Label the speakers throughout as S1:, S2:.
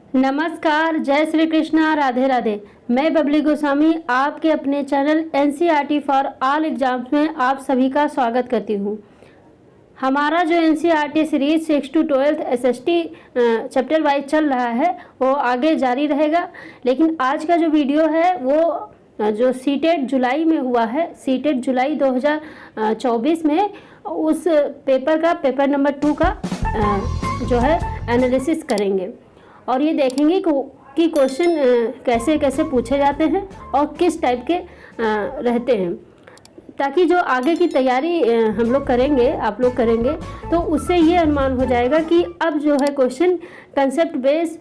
S1: नमस्कार, जय श्री कृष्णा, राधे राधे। मैं बबली गोस्वामी आपके अपने channel NCERT for all exams में आप सभी का स्वागत करती हूँ। हमारा जो NCERT series 6 to 12 SST chapter wise चल रहा है वो आगे जारी रहेगा। लेकिन आज का जो वीडियो है वो जो सीटेट जुलाई में हुआ है, सीटेट जुलाई 2024 में, उस पेपर का पेपर नंबर 2 का जो है एनालिसिस करेंगे और ये देखेंगे कि क्वेश्चन कैसे कैसे पूछे जाते हैं और किस टाइप के रहते हैं, ताकि जो आगे की तैयारी हम लोग करेंगे, आप लोग करेंगे, तो उससे ये अनुमान हो जाएगा कि अब जो है क्वेश्चन कंसेप्ट बेस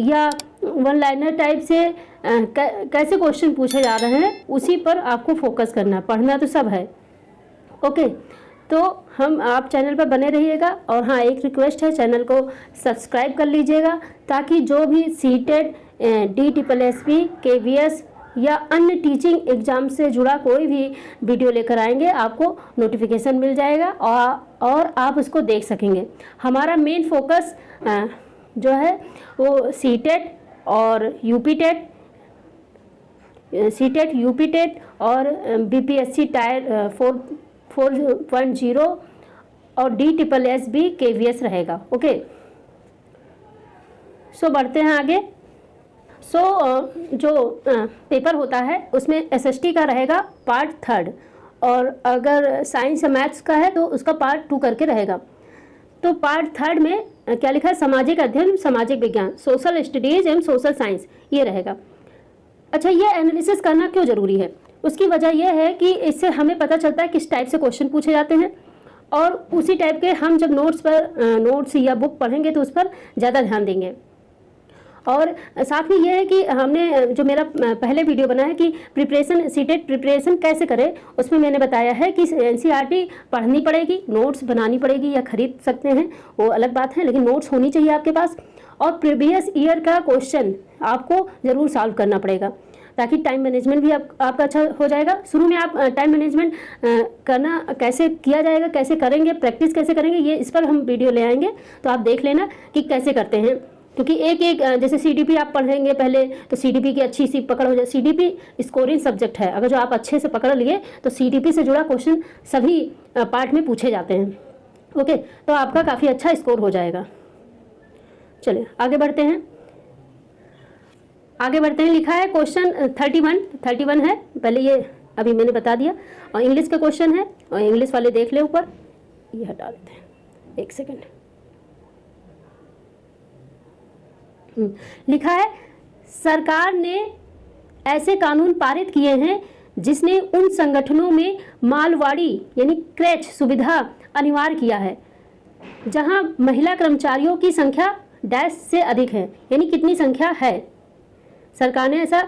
S1: या वन लाइनर टाइप से कैसे क्वेश्चन पूछे जा रहे हैं, उसी पर आपको फोकस करना। पढ़ना तो सब है, ओके। तो आप चैनल पर बने रहिएगा। और हाँ, एक रिक्वेस्ट है, चैनल को सब्सक्राइब कर लीजिएगा ताकि जो भी सीटेट, DSSB, KVS या अन्य टीचिंग एग्ज़ाम से जुड़ा कोई भी वीडियो लेकर आएंगे आपको नोटिफिकेशन मिल जाएगा और आप उसको देख सकेंगे। हमारा मेन फोकस जो है वो सीटेट और यूपीटेट, और BPSC टायर 4.0 और DSSB KVS रहेगा, ओके। सो बढ़ते हैं आगे। जो पेपर होता है उसमें SST का रहेगा पार्ट 3, और अगर साइंस या मैथ्स का है तो उसका पार्ट 2 करके रहेगा। तो पार्ट 3 में क्या लिखा है? सामाजिक अध्ययन, सामाजिक विज्ञान, social studies and social science, ये रहेगा। अच्छा, ये एनालिसिस करना क्यों ज़रूरी है? उसकी वजह यह है कि इससे हमें पता चलता है किस टाइप से क्वेश्चन पूछे जाते हैं, और उसी टाइप के हम जब नोट्स या बुक पढ़ेंगे तो उस पर ज़्यादा ध्यान देंगे। और साथ में ये है कि हमने जो मेरा पहले वीडियो बना है कि सीटेट प्रिपरेशन कैसे करें, उसमें मैंने बताया है कि एनसीईआरटी पढ़नी पड़ेगी, नोट्स बनानी पड़ेगी या खरीद सकते हैं, वो अलग बात है, लेकिन नोट्स होनी चाहिए आपके पास। और प्रीवियस ईयर का क्वेश्चन आपको ज़रूर सॉल्व करना पड़ेगा ताकि टाइम मैनेजमेंट भी आपका अच्छा हो जाएगा। शुरू में आप टाइम मैनेजमेंट करना कैसे किया जाएगा, कैसे करेंगे, प्रैक्टिस कैसे करेंगे, ये इस पर हम वीडियो ले आएंगे, तो आप देख लेना कि कैसे करते हैं। क्योंकि एक जैसे CDP आप पढ़ेंगे पहले, तो CDP की अच्छी सी पकड़ हो जाए। CDP स्कोरिंग सब्जेक्ट है, अगर जो आप अच्छे से पकड़ लिए तो CDP से जुड़ा क्वेश्चन सभी पार्ट में पूछे जाते हैं, ओके। तो आपका काफ़ी अच्छा स्कोर हो जाएगा। चलिए आगे बढ़ते हैं। लिखा है क्वेश्चन 31 है, पहले ये अभी मैंने बता दिया, और इंग्लिश का क्वेश्चन है, और इंग्लिश वाले देख ले ऊपर, ये हटा देते हैं, एक सेकंड। लिखा है, सरकार ने ऐसे कानून पारित किए हैं जिसने उन संगठनों में मालवाड़ी यानी क्रैच सुविधा अनिवार्य किया है जहां महिला कर्मचारियों की संख्या डैश से अधिक है। यानी कितनी संख्या है? सरकार ने ऐसा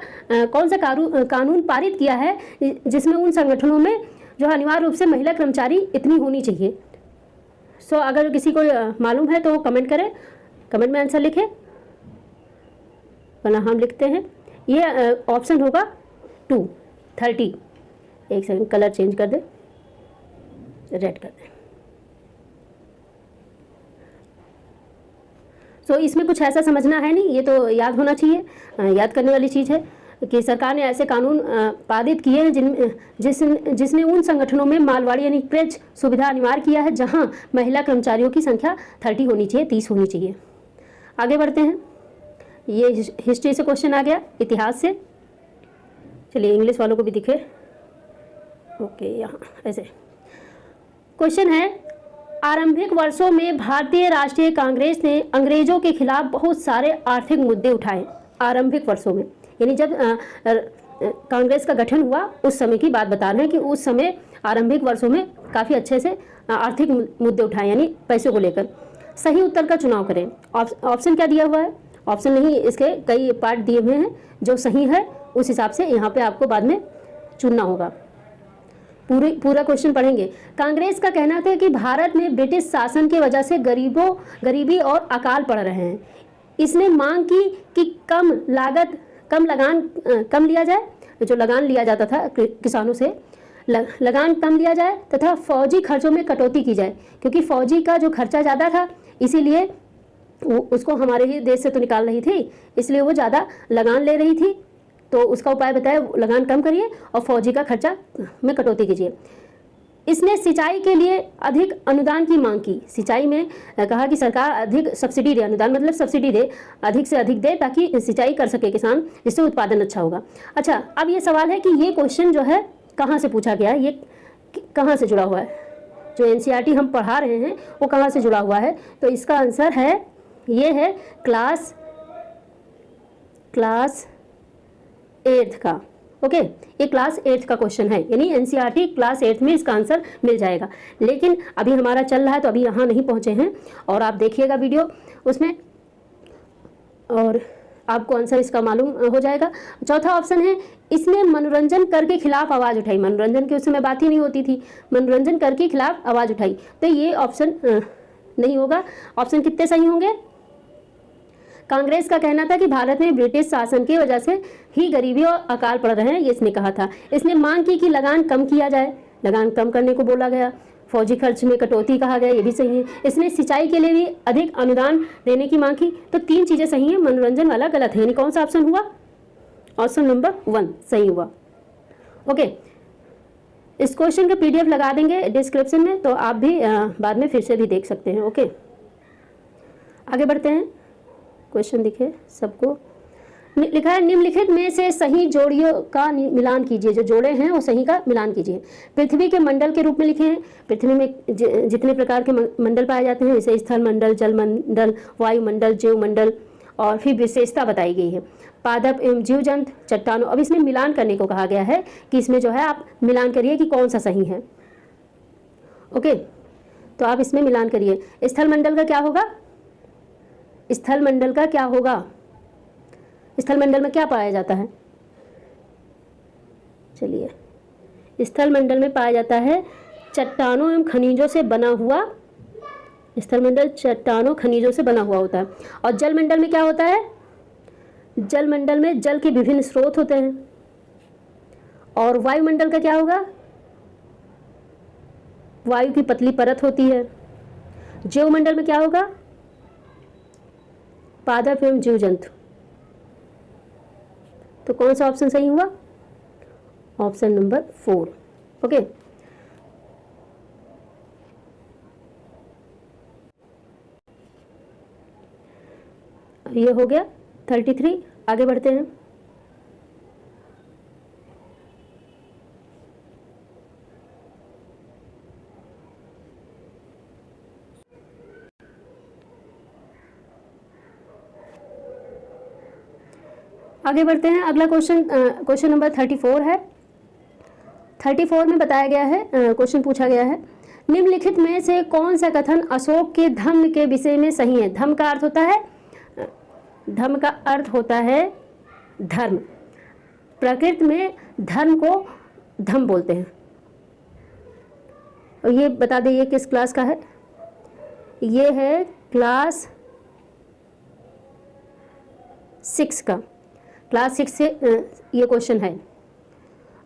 S1: कौन सा कानून पारित किया है जिसमें उन संगठनों में जो अनिवार्य रूप से महिला कर्मचारी इतनी होनी चाहिए। सो अगर किसी को मालूम है तो कमेंट करें, कमेंट में आंसर लिखें, वरना हम लिखते हैं। ये ऑप्शन होगा 230। एक सेकंड, कलर चेंज कर दे, रेड कर दे। सो इसमें कुछ ऐसा समझना है नहीं, ये तो याद होना चाहिए, याद करने वाली चीज़ है कि सरकार ने ऐसे कानून पारित किए हैं जिसने उन संगठनों में मालवाड़ी यानी क्रैच सुविधा अनिवार्य किया है जहां महिला कर्मचारियों की संख्या 30 होनी चाहिए, 30 होनी चाहिए। आगे बढ़ते हैं। ये हिस्ट्री से क्वेश्चन आ गया, इतिहास से। चलिए इंग्लिश वालों को भी दिखे, ओके। यहाँ ऐसे क्वेश्चन है, आरंभिक वर्षों में भारतीय राष्ट्रीय कांग्रेस ने अंग्रेजों के खिलाफ बहुत सारे आर्थिक मुद्दे उठाए। आरंभिक वर्षों में यानी जब कांग्रेस का गठन हुआ उस समय की बात बता रहे हैं कि उस समय आरंभिक वर्षों में काफ़ी अच्छे से आर्थिक मुद्दे उठाए, यानी पैसों को लेकर। सही उत्तर का चुनाव करें। ऑप्शन क्या दिया हुआ है? ऑप्शन नहीं, इसके कई पार्ट दिए हुए हैं, जो सही है उस हिसाब से यहाँ पे आपको बाद में चुनना होगा। पूरा क्वेश्चन पढ़ेंगे। कांग्रेस का कहना था कि भारत में ब्रिटिश शासन की वजह से गरीबी और अकाल पड़ रहे हैं। इसने मांग की कि कम लिया जाए, जो लगान लिया जाता था किसानों से, लगान कम लिया जाए तथा फौजी खर्चों में कटौती की जाए, क्योंकि फौजी का जो खर्चा ज़्यादा था, इसीलिए उसको हमारे ही देश से तो निकाल रही थी, इसलिए वो ज़्यादा लगान ले रही थी। तो उसका उपाय बताया, लगान कम करिए और फौजी का खर्चा में कटौती कीजिए। इसने सिंचाई के लिए अधिक अनुदान की मांग की। सिंचाई में कहा कि सरकार अधिक सब्सिडी दे, अनुदान मतलब सब्सिडी दे, अधिक से अधिक दे ताकि सिंचाई कर सके किसान, जिससे उत्पादन अच्छा होगा। अच्छा, अब ये सवाल है कि ये क्वेश्चन जो है कहाँ से पूछा गया है, ये कहाँ से जुड़ा हुआ है, जो एनसीईआरटी हम पढ़ा रहे हैं वो कहाँ से जुड़ा हुआ है। तो इसका आंसर है, ये है क्लास 8th का। ओके, ये क्लास 8th का क्वेश्चन है, यानी एनसीईआरटी क्लास 8th में इसका आंसर मिल जाएगा। लेकिन अभी हमारा चल रहा है तो अभी यहाँ नहीं पहुँचे हैं, और आप देखिएगा वीडियो उसमें और आपको आंसर इसका मालूम हो जाएगा। चौथा ऑप्शन है, इसने मनोरंजन कर के खिलाफ आवाज़ उठाई। मनोरंजन की उस समय बात ही नहीं होती थी, मनोरंजन कर के खिलाफ आवाज़ उठाई, तो ये ऑप्शन नहीं होगा। ऑप्शन कितने सही होंगे? कांग्रेस का कहना था कि भारत में ब्रिटिश शासन की वजह से ही गरीबी और अकाल पड़ रहे हैं, ये इसने कहा था। इसने मांग की कि लगान कम किया जाए, लगान कम करने को बोला गया। फौजी खर्च में कटौती कहा गया, ये भी सही है। इसने सिंचाई के लिए भी अधिक अनुदान देने की मांग की, तो 3 चीज़ें सही हैं, मनोरंजन वाला गलत है, यानी कौन सा ऑप्शन हुआ? ऑप्शन नंबर 1 सही हुआ। ओके, इस क्वेश्चन का PDF लगा देंगे डिस्क्रिप्शन में, तो आप भी बाद में फिर से भी देख सकते हैं। ओके, आगे बढ़ते हैं। क्वेश्चन दिखे सबको, लिखा है निम्नलिखित में से सही जोड़ियों का मिलान कीजिए। जो जोड़े हैं वो सही का मिलान कीजिए। पृथ्वी के मंडल के रूप में लिखे हैं। पृथ्वी में जितने प्रकार के मंडल पाए जाते हैं, जैसे स्थल मंडल, जल मंडल, वायुमंडल, जीव मंडल, और फिर विशेषता बताई गई है। पादप एवं जीव जंतु, चट्टानों। अब इसमें मिलान करने को कहा गया है कि इसमें जो है आप मिलान करिए कि कौन सा सही है। ओके, तो आप इसमें मिलान करिए। स्थल मंडल का क्या होगा? स्थल मंडल का क्या होगा? स्थल मंडल में क्या पाया जाता है? चलिए, स्थल मंडल में पाया जाता है चट्टानों एवं खनिजों से बना हुआ। स्थल मंडल चट्टानों खनिजों से बना हुआ होता है। और जल मंडल में क्या होता है? जल मंडल में जल के विभिन्न स्रोत होते हैं। और वायुमंडल का क्या होगा? वायु की पतली परत होती है। जीव मंडल में क्या होगा? पादप एवं जीव जंतु। तो कौन सा ऑप्शन सही हुआ? Option number 4। ओके, ये हो गया 33। आगे बढ़ते हैं। आगे बढ़ते हैं। अगला क्वेश्चन नंबर 34 है। 34 में बताया गया है, क्वेश्चन पूछा गया है, निम्नलिखित में से कौन सा कथन अशोक के धम्म के विषय में सही है? धम्म का अर्थ होता है, धम्म का अर्थ होता है धर्म। प्रकृति में धर्म को धम्म बोलते हैं। और ये बता दें, ये किस क्लास का है? ये है क्लास 6 का। क्लास 6 से ये क्वेश्चन है।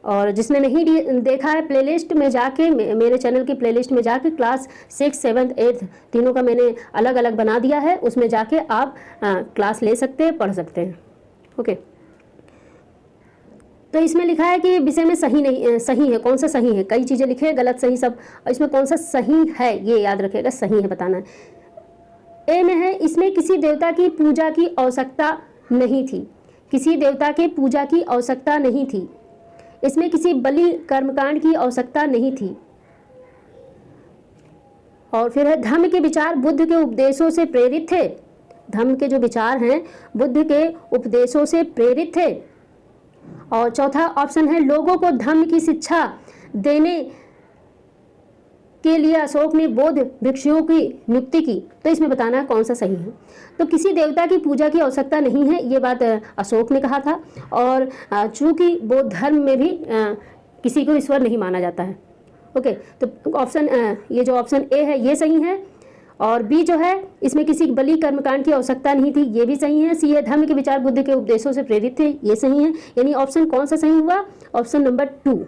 S1: और जिसने नहीं देखा है, प्लेलिस्ट में जाके, मेरे चैनल की प्लेलिस्ट में जाके क्लास 6, 7, 8 तीनों का मैंने अलग अलग बना दिया है, उसमें जाके आप क्लास ले सकते हैं, पढ़ सकते हैं। ओके, तो इसमें लिखा है कि विषय में सही नहीं, सही है। कौन सा सही है? कई चीज़ें लिखे हैं, गलत सही सब। इसमें कौन सा सही है ये याद रखिएगा, सही है बताना है। ए में है, इसमें किसी देवता की पूजा की आवश्यकता नहीं थी। किसी देवता के पूजा की आवश्यकता नहीं थी। इसमें किसी बलि कर्मकांड की आवश्यकता नहीं थी। और फिर है, धम्म के विचार बुद्ध के उपदेशों से प्रेरित थे। धम्म के जो विचार हैं बुद्ध के उपदेशों से प्रेरित थे। और चौथा ऑप्शन है, लोगों को धम्म की शिक्षा देने के लिए अशोक ने बौद्ध भिक्षुओं की नियुक्ति की। तो इसमें बताना है कौन सा सही है। तो किसी देवता की पूजा की आवश्यकता नहीं है, ये बात अशोक ने कहा था। और चूंकि बौद्ध धर्म में भी किसी को ईश्वर नहीं माना जाता है। ओके, तो ऑप्शन ये जो ऑप्शन ए है ये सही है। और बी जो है, इसमें किसी बलि कर्मकांड की आवश्यकता नहीं थी, ये भी सही है। सी है, धर्म के विचार बुद्ध के उपदेशों से प्रेरित थे, ये सही है। यानी ऑप्शन कौन सा सही हुआ? Option number 2।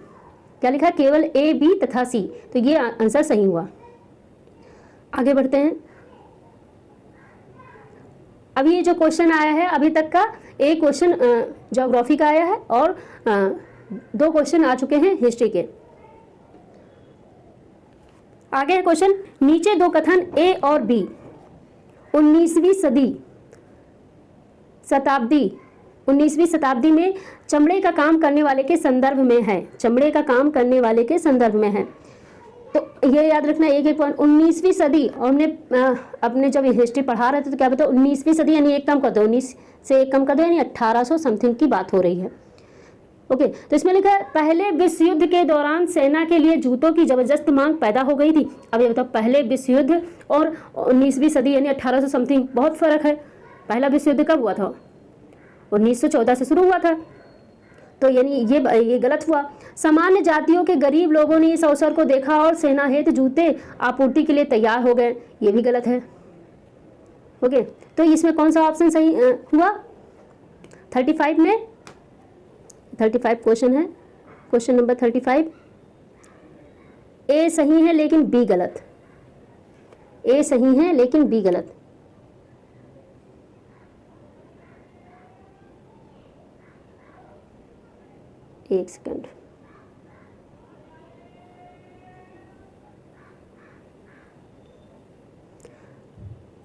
S1: क्या लिखा? केवल ए, बी तथा सी, तो ये आंसर सही हुआ। आगे बढ़ते हैं। अभी ये जो क्वेश्चन आया है अभी तक का, एक क्वेश्चन ज्योग्राफी का आया है और 2 क्वेश्चन आ चुके हैं हिस्ट्री के। आगे है क्वेश्चन, नीचे 2 कथन ए और बी 19वीं शताब्दी में चमड़े का काम करने वाले के संदर्भ में है। चमड़े का काम करने वाले के संदर्भ में है, तो ये याद रखना एक पॉइंट। 19वीं सदी, और हमने अपने जब हिस्ट्री पढ़ा रहे थे तो क्या बताओ 19वीं सदी यानी एक कम कर दो, 19 से एक कम कर दो यानी 1800 समथिंग की बात हो रही है। ओके, तो इसमें लिखा है पहले विश्व युद्ध के दौरान सेना के लिए जूतों की जबरदस्त मांग पैदा हो गई थी। अब ये बताओ पहले विश्व युद्ध और 19वीं सदी यानी 1800 समथिंग, बहुत फर्क है। पहला विश्व युद्ध कब हुआ था? 1914 से शुरू हुआ था, तो यानी ये गलत हुआ। सामान्य जातियों के गरीब लोगों ने इस अवसर को देखा और सेना हेतु जूते आपूर्ति के लिए तैयार हो गए, ये भी गलत है। ओके, तो इसमें कौन सा ऑप्शन सही हुआ? 35 में 35 क्वेश्चन है, क्वेश्चन नंबर 35 ए सही है लेकिन बी गलत। ए सही है लेकिन बी गलत। एक सेकंड,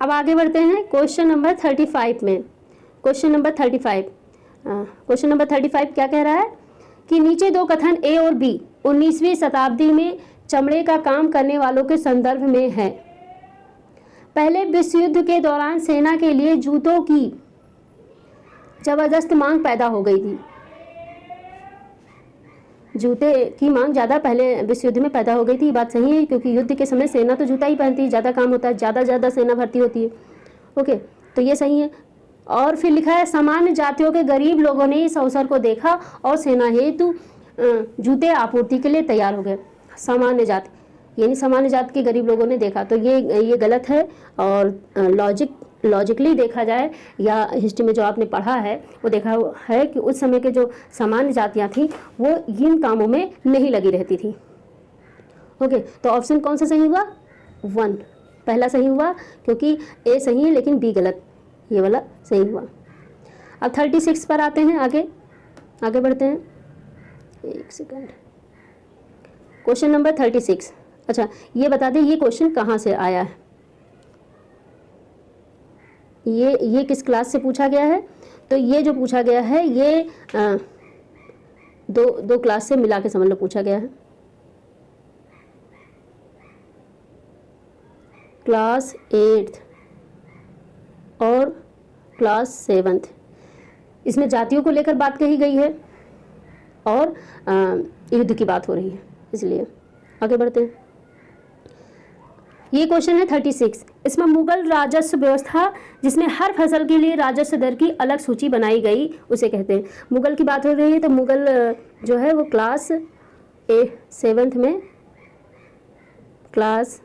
S1: अब आगे बढ़ते हैं क्वेश्चन नंबर 35 में। क्वेश्चन नंबर 35 क्या कह रहा है कि नीचे 2 कथन ए और बी 19वीं शताब्दी में चमड़े का काम करने वालों के संदर्भ में है। पहले विश्व युद्ध के दौरान सेना के लिए जूतों की जबरदस्त मांग पैदा हो गई थी। जूते की मांग ज़्यादा पहले विश्व युद्ध में पैदा हो गई थी, बात सही है, क्योंकि युद्ध के समय सेना तो जूता ही पहनती है, ज़्यादा काम होता है, ज़्यादा सेना भर्ती होती है। ओके, तो ये सही है। और फिर लिखा है सामान्य जातियों के गरीब लोगों ने इस अवसर को देखा और सेना हेतु जूते आपूर्ति के लिए तैयार हो गए। सामान्य जाति यानी सामान्य जाति के गरीब लोगों ने देखा, तो ये गलत है। और लॉजिकली देखा जाए या हिस्ट्री में जो आपने पढ़ा है वो देखा है कि उस समय के जो सामान्य जातियाँ थी वो इन कामों में नहीं लगी रहती थी। ओके, तो ऑप्शन कौन सा सही हुआ? 1 पहला सही हुआ, क्योंकि ए सही है लेकिन बी गलत, ये वाला सही हुआ। अब 36 पर आते हैं, आगे बढ़ते हैं। एक सेकंड, क्वेश्चन नंबर 36। अच्छा, ये बता दें ये क्वेश्चन कहाँ से आया है, ये किस क्लास से पूछा गया है? तो ये जो पूछा गया है ये दो क्लास से मिला के समझ लो पूछा गया है। क्लास 8th और क्लास 7th, इसमें जातियों को लेकर बात कही गई है और युद्ध की बात हो रही है, इसलिए आगे बढ़ते हैं। ये क्वेश्चन है 36। इसमें मुगल राजस्व व्यवस्था जिसमें हर फसल के लिए राजस्व दर की अलग सूची बनाई गई उसे कहते हैं। मुगल की बात हो रही है, तो मुगल जो है वो क्लास 7th में, क्लास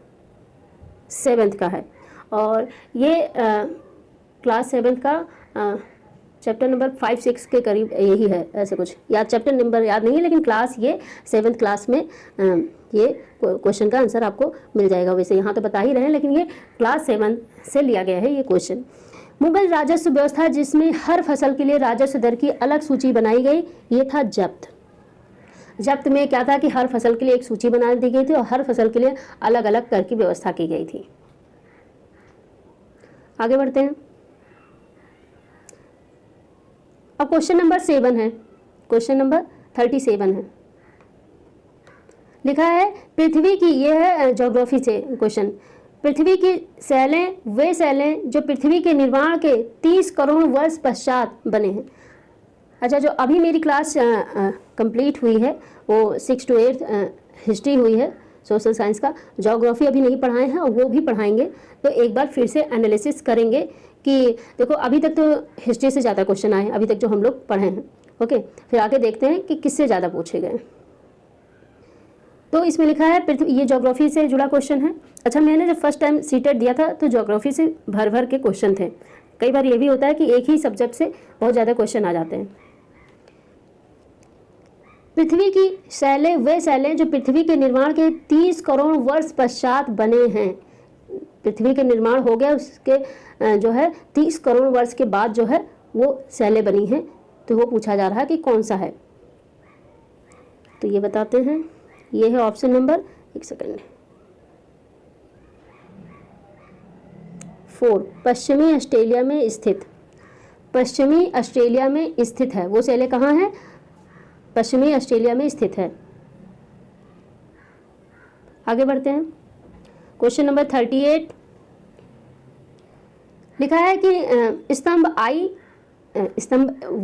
S1: 7th का है। और ये क्लास 7th का चैप्टर नंबर 5-6 के करीब यही है, ऐसे कुछ याद, चैप्टर नंबर याद नहीं है, लेकिन क्लास ये 7th क्लास में ये क्वेश्चन का आंसर आपको मिल जाएगा। वैसे यहाँ तो बता ही रहे हैं, लेकिन ये क्लास 7 से लिया गया है ये क्वेश्चन। मुगल राजस्व व्यवस्था जिसमें हर फसल के लिए राजस्व दर की अलग सूची बनाई गई, ये था जब्त। जब्त में क्या था कि हर फसल के लिए एक सूची बना दी गई थी और हर फसल के लिए अलग अलग कर की व्यवस्था की गई थी। आगे बढ़ते हैं। अब क्वेश्चन नंबर 7 है, क्वेश्चन नंबर 37 है। लिखा है पृथ्वी की, ये है ज्योग्राफी से क्वेश्चन, पृथ्वी की शैलें वे शैलें जो पृथ्वी के निर्माण के 30 करोड़ वर्ष पश्चात बने हैं। अच्छा, जो अभी मेरी क्लास कंप्लीट हुई है वो 6 to 8 हिस्ट्री हुई है सोशल साइंस का, ज्योग्राफी अभी नहीं पढ़ाए हैं और वो भी पढ़ाएंगे, तो एक बार फिर से एनालिसिस करेंगे कि देखो अभी तक तो हिस्ट्री से ज़्यादा क्वेश्चन आए हैं अभी तक जो हम लोग पढ़े हैं। ओके, फिर आगे देखते हैं कि किससे ज़्यादा पूछे गए। तो इसमें लिखा है पृथ्वी, ये ज्योग्राफी से जुड़ा क्वेश्चन है। अच्छा, मैंने जब फर्स्ट टाइम सीटेट दिया था तो ज्योग्राफी से भर के क्वेश्चन थे। कई बार ये भी होता है कि एक ही सब्जेक्ट से बहुत ज़्यादा क्वेश्चन आ जाते हैं। पृथ्वी की शैलें वे शैलें जो पृथ्वी के निर्माण के 30 करोड़ वर्ष पश्चात बने हैं, पृथ्वी के निर्माण हो गया उसके जो है 30 करोड़ वर्ष के बाद जो है वो शैलें बनी हैं, तो वो पूछा जा रहा है कि कौन सा है। तो ये बताते हैं, ये है ऑप्शन नंबर 4, पश्चिमी ऑस्ट्रेलिया में स्थित। पश्चिमी ऑस्ट्रेलिया में स्थित है, वो शैलें कहाँ है? पश्चिमी ऑस्ट्रेलिया में स्थित है। आगे बढ़ते हैं, क्वेश्चन नंबर 38 लिखा है कि स्तंभ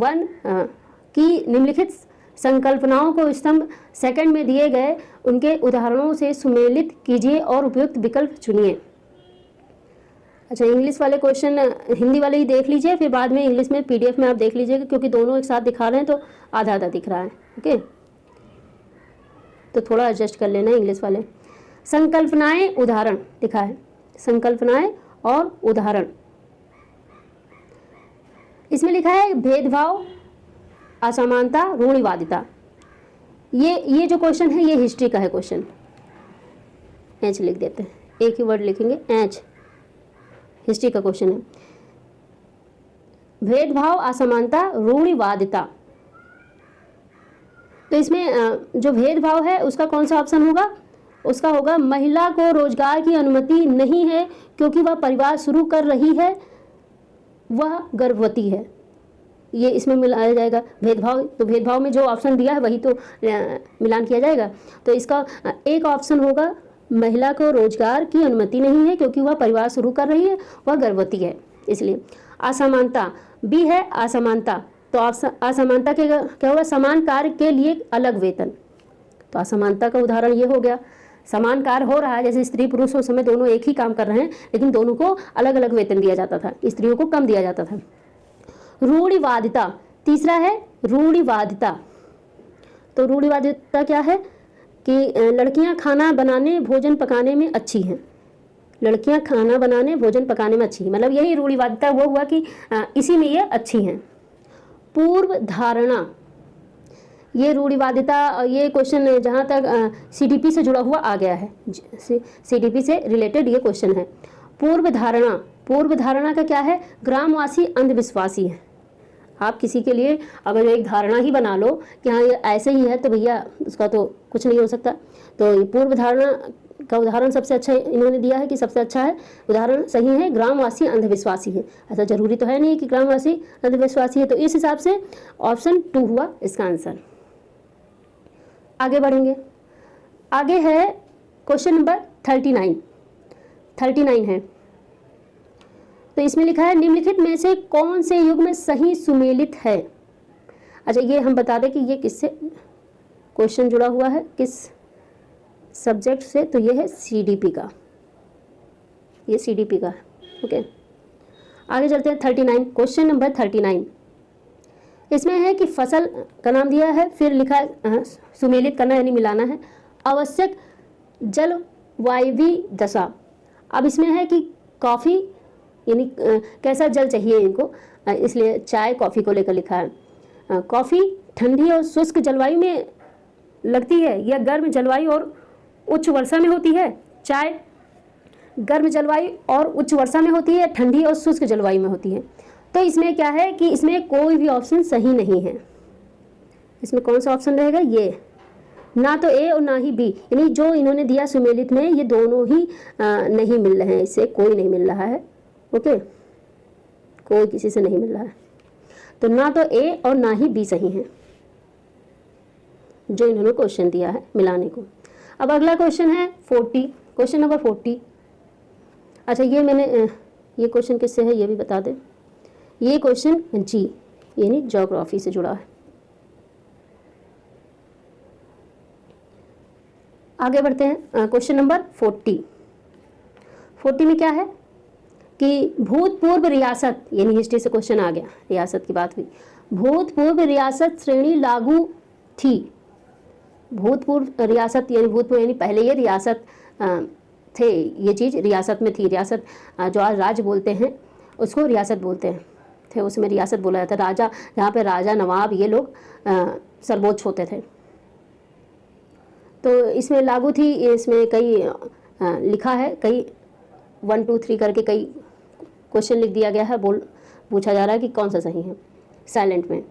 S1: 1 की निम्नलिखित संकल्पनाओं को स्तंभ 2 में दिए गए उनके उदाहरणों से सुमेलित कीजिए और उपयुक्त विकल्प चुनिए। अच्छा, इंग्लिश वाले क्वेश्चन हिंदी वाले ही देख लीजिए, फिर बाद में इंग्लिश में PDF में आप देख लीजिएगा, क्योंकि दोनों एक साथ दिखा रहे हैं तो आधा आधा दिख रहा है। ओके, तो थोड़ा एडजस्ट कर लेना इंग्लिश वाले। संकल्पनाएं उदाहरण लिखा है, संकल्पनाएं और उदाहरण। इसमें लिखा है भेदभाव, असमानता, रूढ़िवादिता। ये जो क्वेश्चन है ये हिस्ट्री का है क्वेश्चन। एच लिख देते हैं, एक ही वर्ड लिखेंगे एच, हिस्ट्री का क्वेश्चन है। भेदभाव, असमानता, रूढ़िवादिता। तो इसमें जो भेदभाव है उसका कौन सा ऑप्शन होगा? उसका होगा महिला को रोजगार की अनुमति नहीं है क्योंकि वह परिवार शुरू कर रही है, वह गर्भवती है। ये इसमें मिलाया जाएगा भेदभाव। तो भेदभाव में जो ऑप्शन दिया है वही तो मिलान किया जाएगा। तो इसका एक ऑप्शन होगा महिला को रोजगार की अनुमति नहीं है क्योंकि वह परिवार शुरू कर रही है, वह गर्भवती है, इसलिए। असमानता बी है, असमानता। तो असमानता के क्या होगा? समान कार्य के लिए अलग वेतन। तो असमानता का उदाहरण ये हो गया, समान कार्य हो रहा है, जैसे स्त्री पुरुष उस समय दोनों एक ही काम कर रहे हैं, लेकिन दोनों को अलग अलग वेतन दिया जाता था, स्त्रियों को कम दिया जाता था। रूढ़िवादिता तीसरा है, रूढ़िवादिता। तो रूढ़िवादिता क्या है कि लड़कियां खाना बनाने भोजन पकाने में अच्छी हैं, लड़कियां खाना बनाने भोजन पकाने में अच्छी हैं, मतलब यही रूढ़िवादिता वो हुआ कि इसी में ये अच्छी हैं। पूर्व धारणा, ये रूढ़िवादिता, ये क्वेश्चन जहाँ तक CDP से जुड़ा हुआ आ गया है, CDP से रिलेटेड ये क्वेश्चन है। पूर्व धारणा, पूर्व धारणा का क्या है? ग्रामवासी अंधविश्वासी है। आप किसी के लिए अगर एक धारणा ही बना लो कि हाँ ये ऐसे ही है, तो भैया उसका तो कुछ नहीं हो सकता। तो ये पूर्व धारणा का उदाहरण सबसे अच्छा इन्होंने दिया है कि सबसे अच्छा है, उदाहरण सही है, ग्रामवासी अंधविश्वासी है। ऐसा जरूरी तो है नहीं कि ग्रामवासी अंधविश्वासी है, तो इस हिसाब से ऑप्शन 2 हुआ इसका आंसर। आगे बढ़ेंगे, आगे है क्वेश्चन नंबर 39 है। तो इसमें लिखा है निम्नलिखित में से कौन से युग में सही सुमेलित है। अच्छा, ये हम बता दें कि ये किससे क्वेश्चन जुड़ा हुआ है, किस सब्जेक्ट से, तो ये है CDP का, ये CDP का है। ओके, आगे चलते हैं 39, क्वेश्चन नंबर 39। इसमें है कि फसल का नाम दिया है, फिर लिखा है सुमेलित करना यानी मिलाना है, आवश्यक जलवायवीय दशा। अब इसमें है कि कॉफ़ी यानी कैसा जल चाहिए इनको, इसलिए चाय कॉफ़ी को लेकर लिखा है। कॉफ़ी ठंडी और शुष्क जलवायु में लगती है या गर्म जलवायु और उच्च वर्षा में होती है। चाय गर्म जलवायु और उच्च वर्षा में होती है, ठंडी और शुष्क जलवायु में होती है। तो इसमें क्या है कि इसमें कोई भी ऑप्शन सही नहीं है। इसमें कौन सा ऑप्शन रहेगा? ये, ना तो A और ना ही B, यानी जो इन्होंने दिया सुमेलित में ये दोनों ही नहीं मिल रहे हैं, इससे कोई नहीं मिल रहा है। ओके, कोई किसी से नहीं मिल रहा है, तो ना तो A और ना ही B सही है जो इन्होंने क्वेश्चन दिया है मिलाने को। अब अगला क्वेश्चन है 40, क्वेश्चन नंबर 40। अच्छा, ये मैंने ये क्वेश्चन किससे है ये भी बता दें। ये क्वेश्चन G यानी ज्योग्राफी से जुड़ा है। आगे बढ़ते हैं, क्वेश्चन नंबर 40 में क्या है कि भूतपूर्व रियासत, यानी हिस्ट्री से क्वेश्चन आ गया, रियासत की बात हुई। भूतपूर्व रियासत श्रेणी लागू थी। भूतपूर्व रियासत यानी भूतपूर्व यानी पहले ये रियासत थे, ये चीज़ रियासत में थी। रियासत जो आज राज्य बोलते हैं उसको रियासत बोलते हैं थे, उसमें रियासत बोला जाता। राजा, जहाँ पे राजा नवाब ये लोग सर्वोच्च होते थे, तो इसमें लागू थी। इसमें कई लिखा है, कई 1 2 3 करके कई क्वेश्चन लिख दिया गया है, पूछा जा रहा है कि कौन सा सही है साइलेंट में।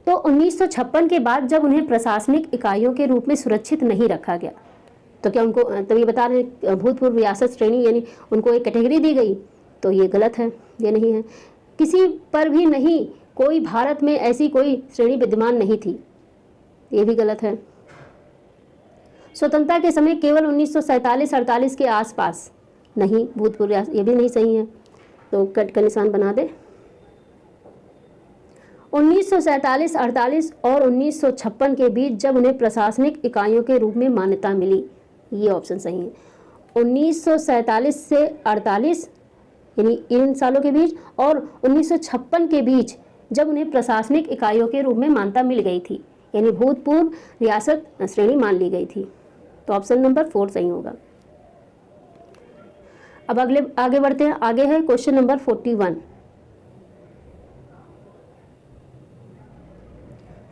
S1: तो 1956 के बाद जब उन्हें प्रशासनिक इकाइयों के रूप में सुरक्षित नहीं रखा गया, तो क्या उनको, तो ये बता रहे हैं भूतपूर्व रियासत श्रेणी यानी उनको एक कैटेगरी दी गई, तो ये गलत है, ये नहीं है। किसी पर भी नहीं, कोई भारत में ऐसी कोई श्रेणी विद्यमान नहीं थी, ये भी गलत है। स्वतंत्रता के समय केवल 1947-48 के आसपास, नहीं, भूतपूर्व रियासत, ये भी नहीं सही है, तो कट का निशान बना दे। 1947-48 और 1956 के बीच जब उन्हें प्रशासनिक इकाइयों के रूप में मान्यता मिली, ये ऑप्शन सही है। 1947 से 48 यानी इन सालों के बीच, और 1956 के बीच जब उन्हें प्रशासनिक इकाइयों के रूप में मान्यता मिल गई थी, यानी भूतपूर्व रियासत श्रेणी मान ली गई थी, तो ऑप्शन नंबर 4 सही होगा। अब आगे बढ़ते हैं। आगे है क्वेश्चन नंबर 41।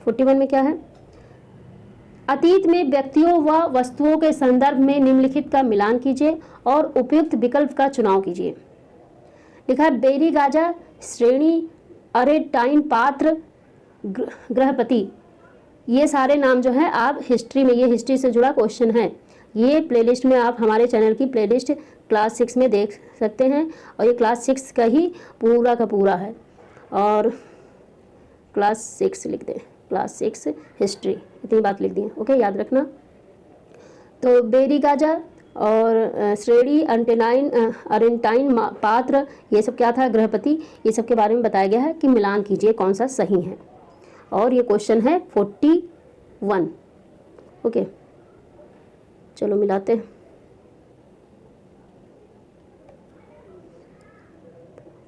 S1: 41 में क्या है? अतीत में व्यक्तियों व वस्तुओं के संदर्भ में निम्नलिखित का मिलान कीजिए और उपयुक्त विकल्प का चुनाव कीजिए। लिखा है बेरीगाजा श्रेणी, अरेटाइन पात्र, ग्रहपति, ये सारे नाम जो है आप हिस्ट्री में, ये हिस्ट्री से जुड़ा क्वेश्चन है। ये प्लेलिस्ट में आप हमारे चैनल की प्लेलिस्ट क्लास 6 में देख सकते हैं, और ये क्लास 6 का ही पूरा का पूरा है, और क्लास 6 लिख दें, क्लास 6 हिस्ट्री, इतनी बात लिख दी है, ओके, याद रखना। तो बेरीगाजा और श्रेणी, अरेंटाइन पात्र, ये सब क्या था, ग्रहपति, ये सब के बारे में बताया गया है कि मिलान कीजिए कौन सा सही है, और ये क्वेश्चन है 41। ओके, चलो मिलाते हैं।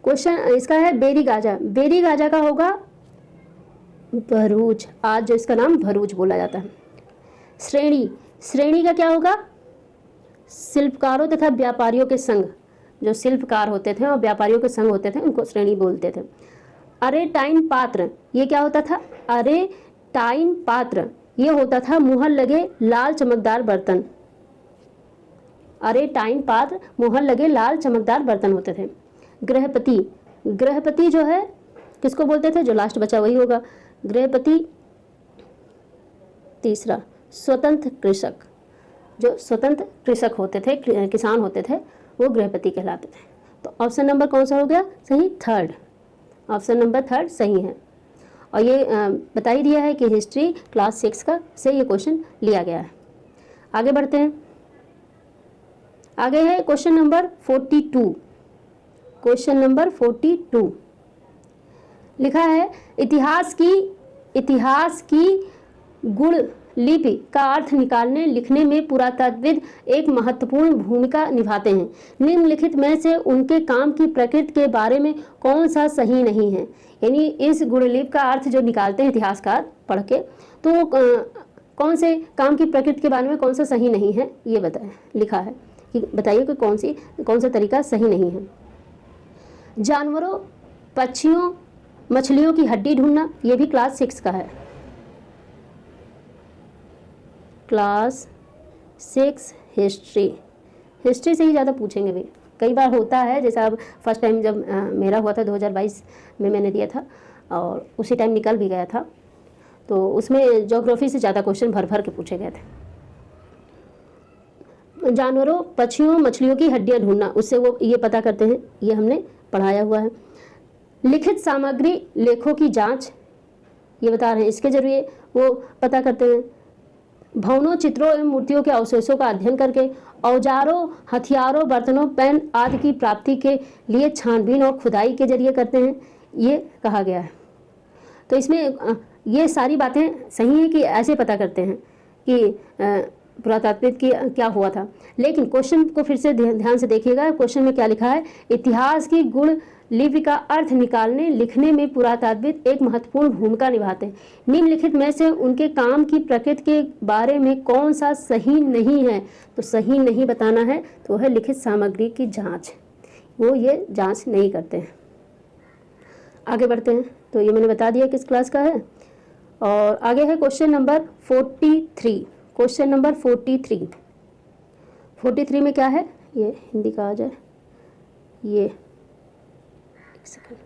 S1: क्वेश्चन इसका है बेरीगाजा, बेरीगाजा का होगा भरूच, आज जो इसका नाम भरूच बोला जाता है। श्रेणी, श्रेणी का क्या होगा? शिल्पकारों तथा व्यापारियों के संघ, जो शिल्पकार होते थे और व्यापारियों के संघ होते थे, उनको श्रेणी बोलते थे। अरेटाइन पात्र, ये क्या होता था? अरेटाइन पात्र ये होता था मुहर लगे लाल चमकदार बर्तन। अरेटाइन पात्र मुहर लगे लाल चमकदार बर्तन होते थे। गृहपति, गृहपति जो है किसको बोलते थे? जो लास्ट बचा वही होगा गृहपति। तीसरा स्वतंत्र कृषक, जो स्वतंत्र कृषक होते थे, किसान होते थे, वो गृहपति कहलाते थे। तो ऑप्शन नंबर कौन सा हो गया सही? 3rd, ऑप्शन नंबर 3rd सही है। और ये बता ही दिया है कि हिस्ट्री क्लास 6 का से ये क्वेश्चन लिया गया है। आगे बढ़ते हैं। आगे है क्वेश्चन नंबर 42। क्वेश्चन नंबर 42 लिखा है इतिहास की गुण लिपि का अर्थ निकालने लिखने में पुरातत्वविद एक महत्वपूर्ण भूमिका निभाते हैं। निम्नलिखित में से उनके काम की प्रकृति के बारे में कौन सा सही नहीं है? यानी इस गुणलिपि का अर्थ जो निकालते हैं इतिहासकार पढ़ के, तो कौन से काम की प्रकृति के बारे में कौन सा सही नहीं है, ये बताए लिखा है कि बताइए कि कौन सा तरीका सही नहीं है। जानवरों, पक्षियों, मछलियों की हड्डी ढूंढना, ये भी क्लास 6 का है। क्लास 6 हिस्ट्री से ही ज़्यादा पूछेंगे भी। कई बार होता है, जैसे अब फर्स्ट टाइम जब मेरा हुआ था 2022 में मैंने दिया था और उसी टाइम निकल भी गया था, तो उसमें ज्योग्राफी से ज़्यादा क्वेश्चन भर भर के पूछे गए थे। जानवरों, पक्षियों, मछलियों की हड्डियां ढूंढना, उससे वो ये पता करते हैं, ये हमने पढ़ाया हुआ है। लिखित सामग्री लेखों की जांच, ये बता रहे हैं, इसके जरिए वो पता करते हैं। भवनों, चित्रों एवं मूर्तियों के अवशेषों का अध्ययन करके औजारों, हथियारों, बर्तनों, पेन आदि की प्राप्ति के लिए छानबीन और खुदाई के जरिए करते हैं, ये कहा गया है। तो इसमें ये सारी बातें सही हैं कि ऐसे पता करते हैं कि पुरातत्वविद की क्या हुआ था। लेकिन क्वेश्चन को फिर से ध्यान से देखिएगा, क्वेश्चन में क्या लिखा है? इतिहास की गुण लिपि का अर्थ निकालने लिखने में पुरातत्वविद एक महत्वपूर्ण भूमिका निभाते हैं। निम्नलिखित में से उनके काम की प्रकृति के बारे में कौन सा सही नहीं है? तो सही नहीं बताना है तो है लिखित सामग्री की जांच, वो ये जांच नहीं करते हैं। आगे बढ़ते हैं। तो ये मैंने बता दिया किस क्लास का है। और आगे है क्वेश्चन नंबर 43। क्वेश्चन नंबर 43 में क्या है? ये हिंदी का आ जाए, ये एक सेकंड।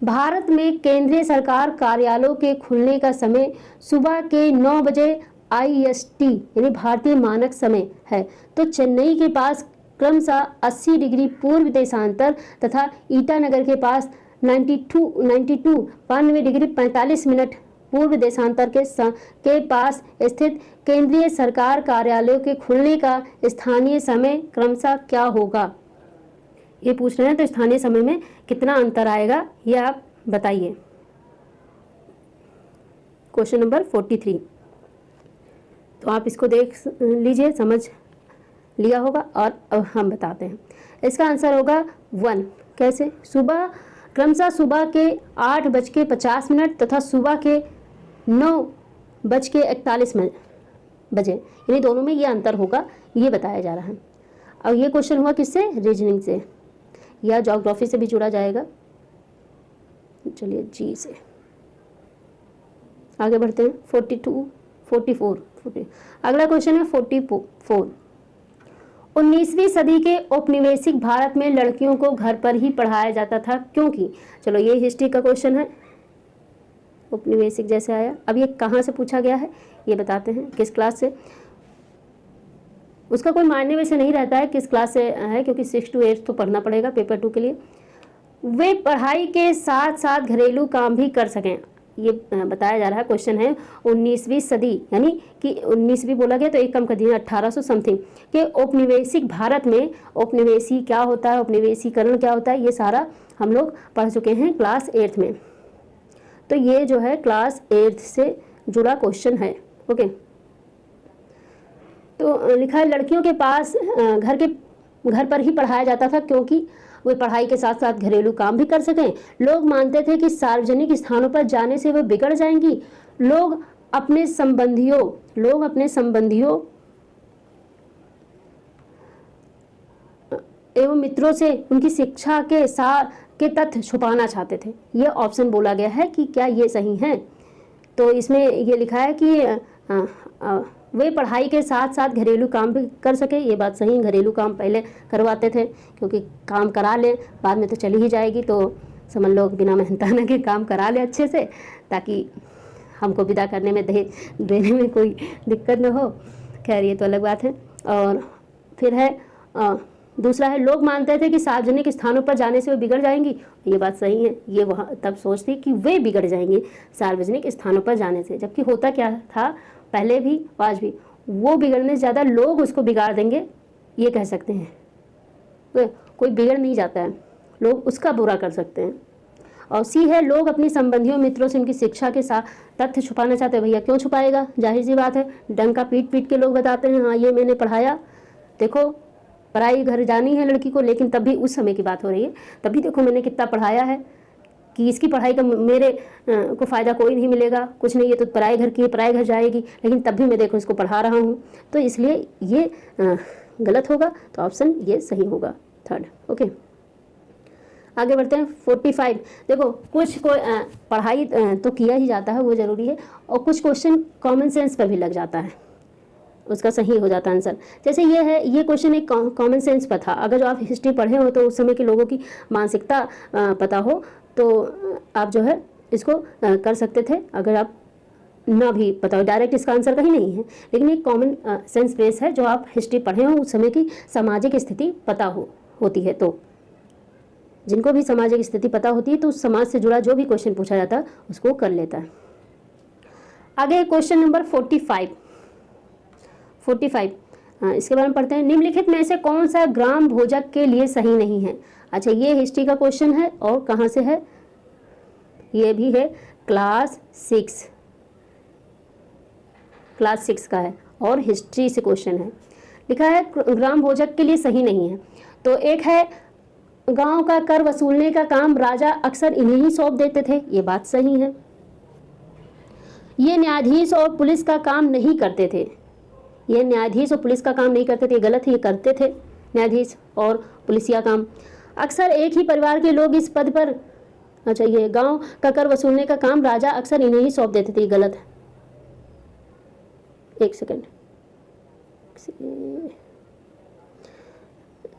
S1: भारत में केंद्रीय सरकार कार्यालयों के खुलने का समय सुबह के 9 बजे IST यानी भारतीय मानक समय है। तो चेन्नई के पास क्रमशः 80 डिग्री पूर्व देशांतर तथा ईटानगर के पास 92 डिग्री 45 मिनट पूर्व देशांतर के पास स्थित केंद्रीय सरकार कार्यालयों के खुलने का स्थानीय समय क्रमशः क्या होगा, ये पूछ रहे हैं। तो स्थानीय समय में कितना अंतर आएगा ये आप बताइए। Question number 43। तो आप इसको देख लीजिए, समझ लिया होगा और अब हम बताते हैं। इसका आंसर होगा 1। कैसे? क्रमशः सुबह के 8:50 तथा सुबह के 9:41 बजे, यानी दोनों में ये अंतर होगा, ये बताया जा रहा है। अब ये क्वेश्चन हुआ किससे? रीजनिंग से या ज्योग्राफी से भी जुड़ा जाएगा। चलिए जी से आगे बढ़ते हैं। 44 अगला क्वेश्चन है 44। 19वीं सदी के औपनिवेशिक भारत में लड़कियों को घर पर ही पढ़ाया जाता था क्योंकि, चलो ये हिस्ट्री का क्वेश्चन है, औपनिवेशिक जैसे आया। अब ये कहाँ से पूछा गया है ये बताते हैं, किस क्लास से। उसका कोई मायने वैसे नहीं रहता है किस क्लास से है, क्योंकि 6 to 8 तो पढ़ना पड़ेगा पेपर 2 के लिए। वे पढ़ाई के साथ साथ घरेलू काम भी कर सकें, ये बताया जा रहा है। क्वेश्चन है 19वीं सदी यानी कि 19वीं बोला गया तो एक कम कर दिया 1800 समथिंग के औपनिवेशिक भारत में औपनिवेशी क्या होता है, औपनिवेशीकरण क्या होता है, ये सारा हम लोग पढ़ चुके हैं क्लास 8 में। तो ये जो है क्लास 8 से जुड़ा क्वेश्चन है। ओके, तो लिखा है लड़कियों के पास घर पर ही पढ़ाया जाता था क्योंकि वे पढ़ाई के साथ साथ घरेलू काम भी कर सकें। लोग मानते थे कि सार्वजनिक स्थानों पर जाने से वे बिगड़ जाएंगी। लोग अपने संबंधियों एवं मित्रों से उनकी शिक्षा के तथ्य छुपाना चाहते थे। ये ऑप्शन बोला गया है कि क्या ये सही है? तो इसमें ये लिखा है कि वे पढ़ाई के साथ साथ घरेलू काम भी कर सके। ये बात सही, घरेलू काम पहले करवाते थे क्योंकि काम करा ले बाद में तो चली ही जाएगी, तो समझ लोग बिना मेहनताना के काम करा ले अच्छे से, ताकि हमको विदा करने में देने में कोई दिक्कत न हो। खैर ये तो अलग बात है। और फिर है दूसरा है लोग मानते थे कि सार्वजनिक स्थानों पर जाने से वो बिगड़ जाएंगी। ये बात सही है, ये वहाँ तब सोचती कि वे बिगड़ जाएंगे सार्वजनिक स्थानों पर जाने से, जबकि होता क्या था पहले भी आज भी, वो बिगड़ने से ज़्यादा लोग उसको बिगाड़ देंगे, ये कह सकते हैं। तो कोई बिगड़ नहीं जाता है, लोग उसका बुरा कर सकते हैं। और सी है लोग अपने संबंधियों मित्रों से उनकी शिक्षा के साथ तथ्य छुपाना चाहते हैं। भैया क्यों छुपाएगा, जाहिर सी बात है, डंका पीट के लोग बताते हैं हाँ ये मैंने पढ़ाया। देखो पढ़ाई घर जानी है लड़की को, लेकिन तब भी उस समय की बात हो रही है, तभी देखो मैंने कितना पढ़ाया है कि इसकी पढ़ाई का मेरे को फ़ायदा कोई नहीं मिलेगा, कुछ नहीं, ये तो पराए घर की है, पराए घर जाएगी, लेकिन तब भी मैं देखो इसको पढ़ा रहा हूँ। तो इसलिए ये गलत होगा, तो ऑप्शन ये सही होगा 3rd। ओके, आगे बढ़ते हैं 45। देखो कुछ पढ़ाई तो किया ही जाता है, वो ज़रूरी है, और कुछ क्वेश्चन कॉमन सेंस पर भी लग जाता है, उसका सही हो जाता है आंसर। जैसे ये है, ये क्वेश्चन एक कॉमन सेंस पर था। अगर जो आप हिस्ट्री पढ़े हो तो उस समय के लोगों की मानसिकता पता हो तो आप जो है इसको कर सकते थे। अगर आप ना भी पता हो, डायरेक्ट इसका आंसर कहीं नहीं है, लेकिन एक कॉमन सेंस बेस है। जो आप हिस्ट्री पढ़े हो उस समय की सामाजिक स्थिति पता होती है, तो जिनको भी सामाजिक स्थिति पता होती है तो उस समाज से जुड़ा जो भी क्वेश्चन पूछा जाता है उसको कर लेता है। आगे क्वेश्चन नंबर 45। इसके बारे में पढ़ते हैं। निम्नलिखित में से कौन सा ग्राम भोजक के लिए सही नहीं है? अच्छा, ये हिस्ट्री का क्वेश्चन है और कहाँ से है? ये भी है क्लास 6 का है और हिस्ट्री से क्वेश्चन है। लिखा है ग्राम भोजक के लिए सही नहीं है। तो एक है गांव का कर वसूलने का काम राजा अक्सर इन्हें ही सौंप देते थे, ये बात सही है। ये न्यायाधीश और पुलिस का काम नहीं करते थे, ये न्यायाधीश और पुलिस का काम नहीं करते थे, ये गलत है, ये करते थे न्यायाधीश और पुलिसिया काम। अक्सर एक ही परिवार के लोग इस पद पर, अच्छा ये गांव का कर वसूलने का काम राजा अक्सर इन्हें ही सौंप देते थे, ये गलत है। एक सेकंड,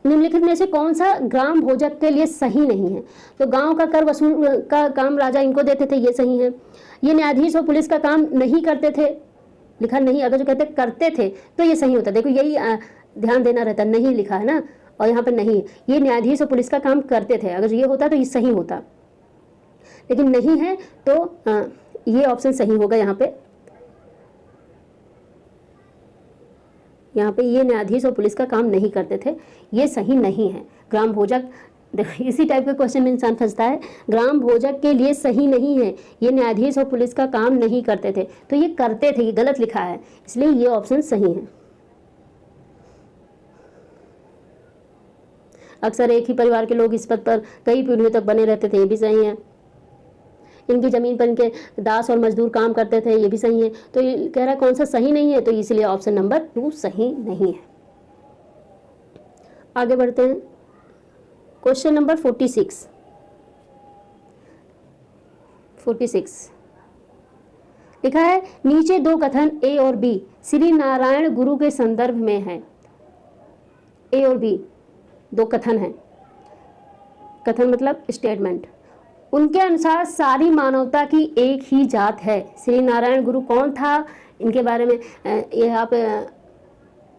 S1: निम्नलिखित में से कौन सा ग्राम भोजक के लिए सही नहीं है? तो गांव का कर वसूल का काम राजा इनको देते थे, ये सही है। ये न्यायाधीश और पुलिस का काम नहीं करते थे, लिखा नहीं, अगर जो कहते करते थे तो ये सही होता। देखो यही ध्यान देना रहता, नहीं लिखा है ना, और यहाँ पे नहीं, ये न्यायाधीश और पुलिस का काम करते थे, अगर ये होता तो ये सही होता, लेकिन नहीं है तो ये ऑप्शन सही होगा। यहाँ पे ये न्यायाधीश और पुलिस का काम नहीं करते थे, ये सही नहीं है। ग्राम भोजक, इसी टाइप के क्वेश्चन में इंसान फंसता है। ग्राम भोजक के लिए सही नहीं है, ये न्यायाधीश और पुलिस का काम नहीं करते थे, तो ये करते थे, ये गलत लिखा है, इसलिए ये ऑप्शन सही है। अक्सर एक ही परिवार के लोग इस पद पर कई पीढ़ियों तक बने रहते थे, ये भी सही है। इनकी जमीन पर इनके दास और मजदूर काम करते थे, ये भी सही है। तो ये कह रहा है कौन सा सही नहीं है, तो इसलिए ऑप्शन नंबर 2 सही नहीं है। आगे बढ़ते हैं, क्वेश्चन नंबर 46 लिखा है, नीचे दो कथन ए और बी श्री नारायण गुरु के संदर्भ में है। ए और बी दो कथन हैं, कथन मतलब स्टेटमेंट। उनके अनुसार सारी मानवता की एक ही जात है। श्री नारायण गुरु कौन था, इनके बारे में ये आप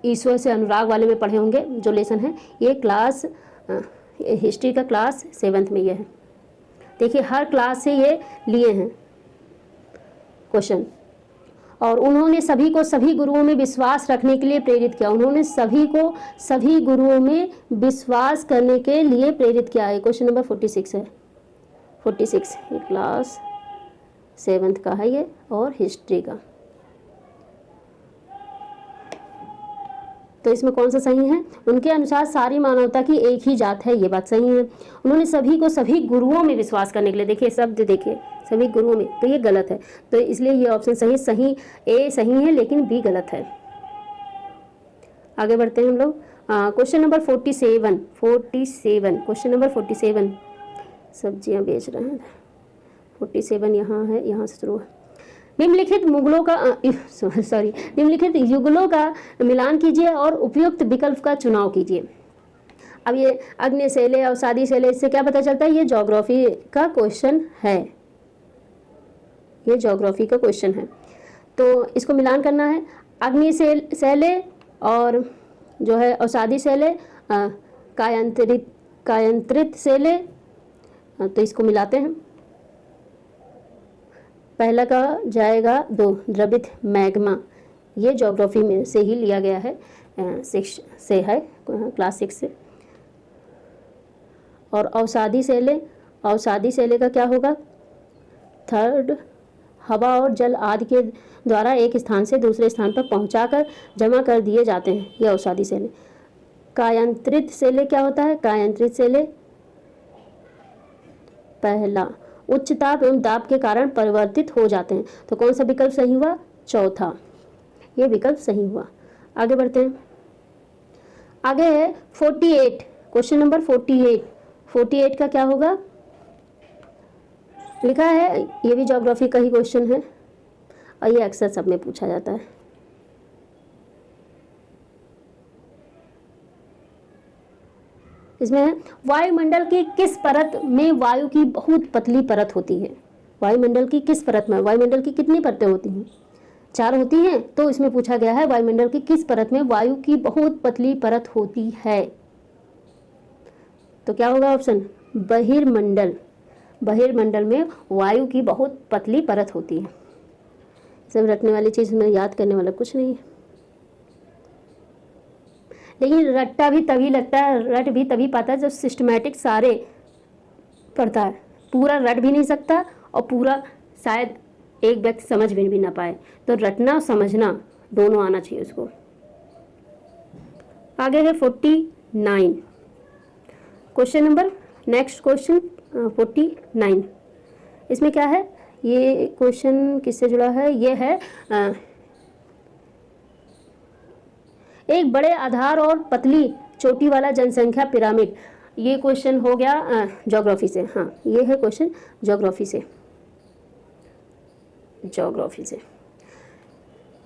S1: ईश्वर से अनुराग वाले में पढ़े होंगे, जो लेसन है, ये क्लास हिस्ट्री का क्लास 7th में ये है। देखिए हर क्लास से ये लिए हैं क्वेश्चन। और उन्होंने सभी को सभी गुरुओं में विश्वास रखने के लिए प्रेरित किया। उन्होंने सभी को सभी गुरुओं में विश्वास करने के लिए प्रेरित किया है। क्वेश्चन नंबर 46 है। 46 ये क्लास 7th का है ये, और हिस्ट्री का। तो इसमें कौन सा सही है? उनके अनुसार सारी मानवता की एक ही जात है, ये बात सही है। उन्होंने सभी को सभी गुरुओं में विश्वास करने के लिए, देखिए शब्द देखिए, सभी गुरुओं में, तो ये गलत है, तो इसलिए ये ऑप्शन सही ए सही है, लेकिन बी गलत है। आगे बढ़ते हैं हम लोग, क्वेश्चन नंबर 47 क्वेश्चन नंबर 47 सब्जियां बेच रहे हैं। 47 यहाँ है, यहाँ से शुरू है। निम्नलिखित निम्नलिखित युगलों का मिलान कीजिए और उपयुक्त विकल्प का चुनाव कीजिए। अब ये अग्नि शैले, अवसादी शैले, इससे क्या पता चलता है? ये ज्योग्राफी का क्वेश्चन है, ये ज्योग्राफी का क्वेश्चन है। तो इसको मिलान करना है, अग्नि शैले और जो है अवसादी शैले, कायांतरित शैले, तो इसको मिलाते हैं। पहला का जाएगा 2 द्रवित मैग्मा, ये ज्योग्राफी में से ही लिया गया है, 6 से है, क्लास 6 से। और अवसादी शैले का क्या होगा? 3rd हवा और जल आदि के द्वारा एक स्थान से दूसरे स्थान पर पहुंचाकर जमा कर दिए जाते हैं, यह अवसादी शैले। कायांतरित शैले क्या होता है? कायांतरित शैले पहला उच्च ताप एवं दाब के कारण परिवर्तित हो जाते हैं, तो कौन सा विकल्प सही हुआ? चौथा, ये विकल्प सही हुआ। आगे बढ़ते हैं, आगे है 48 क्वेश्चन नंबर 48 का क्या होगा? लिखा है, ये भी ज्योग्राफी का ही क्वेश्चन है और ये अक्सर सब में पूछा जाता है। इसमें है, वायुमंडल की किस परत में वायु की बहुत पतली परत होती है? वायुमंडल की किस परत में? वायुमंडल की कितनी परतें होती हैं? 4 होती हैं, तो इसमें पूछा गया है वायुमंडल की किस परत में वायु की बहुत पतली परत होती है? तो क्या होगा ऑप्शन? बहिर्मंडल में वायु की बहुत पतली परत होती है। सब रटने वाली चीज़ में, याद करने वाला कुछ नहीं है, लेकिन रट्टा भी तभी लगता है, रट भी तभी पाता है जब सिस्टमेटिक सारे पढ़ता है। पूरा रट भी नहीं सकता और पूरा शायद एक व्यक्ति समझ भी ना पाए, तो रटना और समझना दोनों आना चाहिए उसको। आगे है 49 क्वेश्चन नंबर, नेक्स्ट क्वेश्चन 49। इसमें क्या है? ये क्वेश्चन किससे जुड़ा है? ये है एक बड़े आधार और पतली चोटी वाला जनसंख्या पिरामिड। ये क्वेश्चन हो गया ज्योग्राफी से। हाँ, ये है क्वेश्चन ज्योग्राफी से।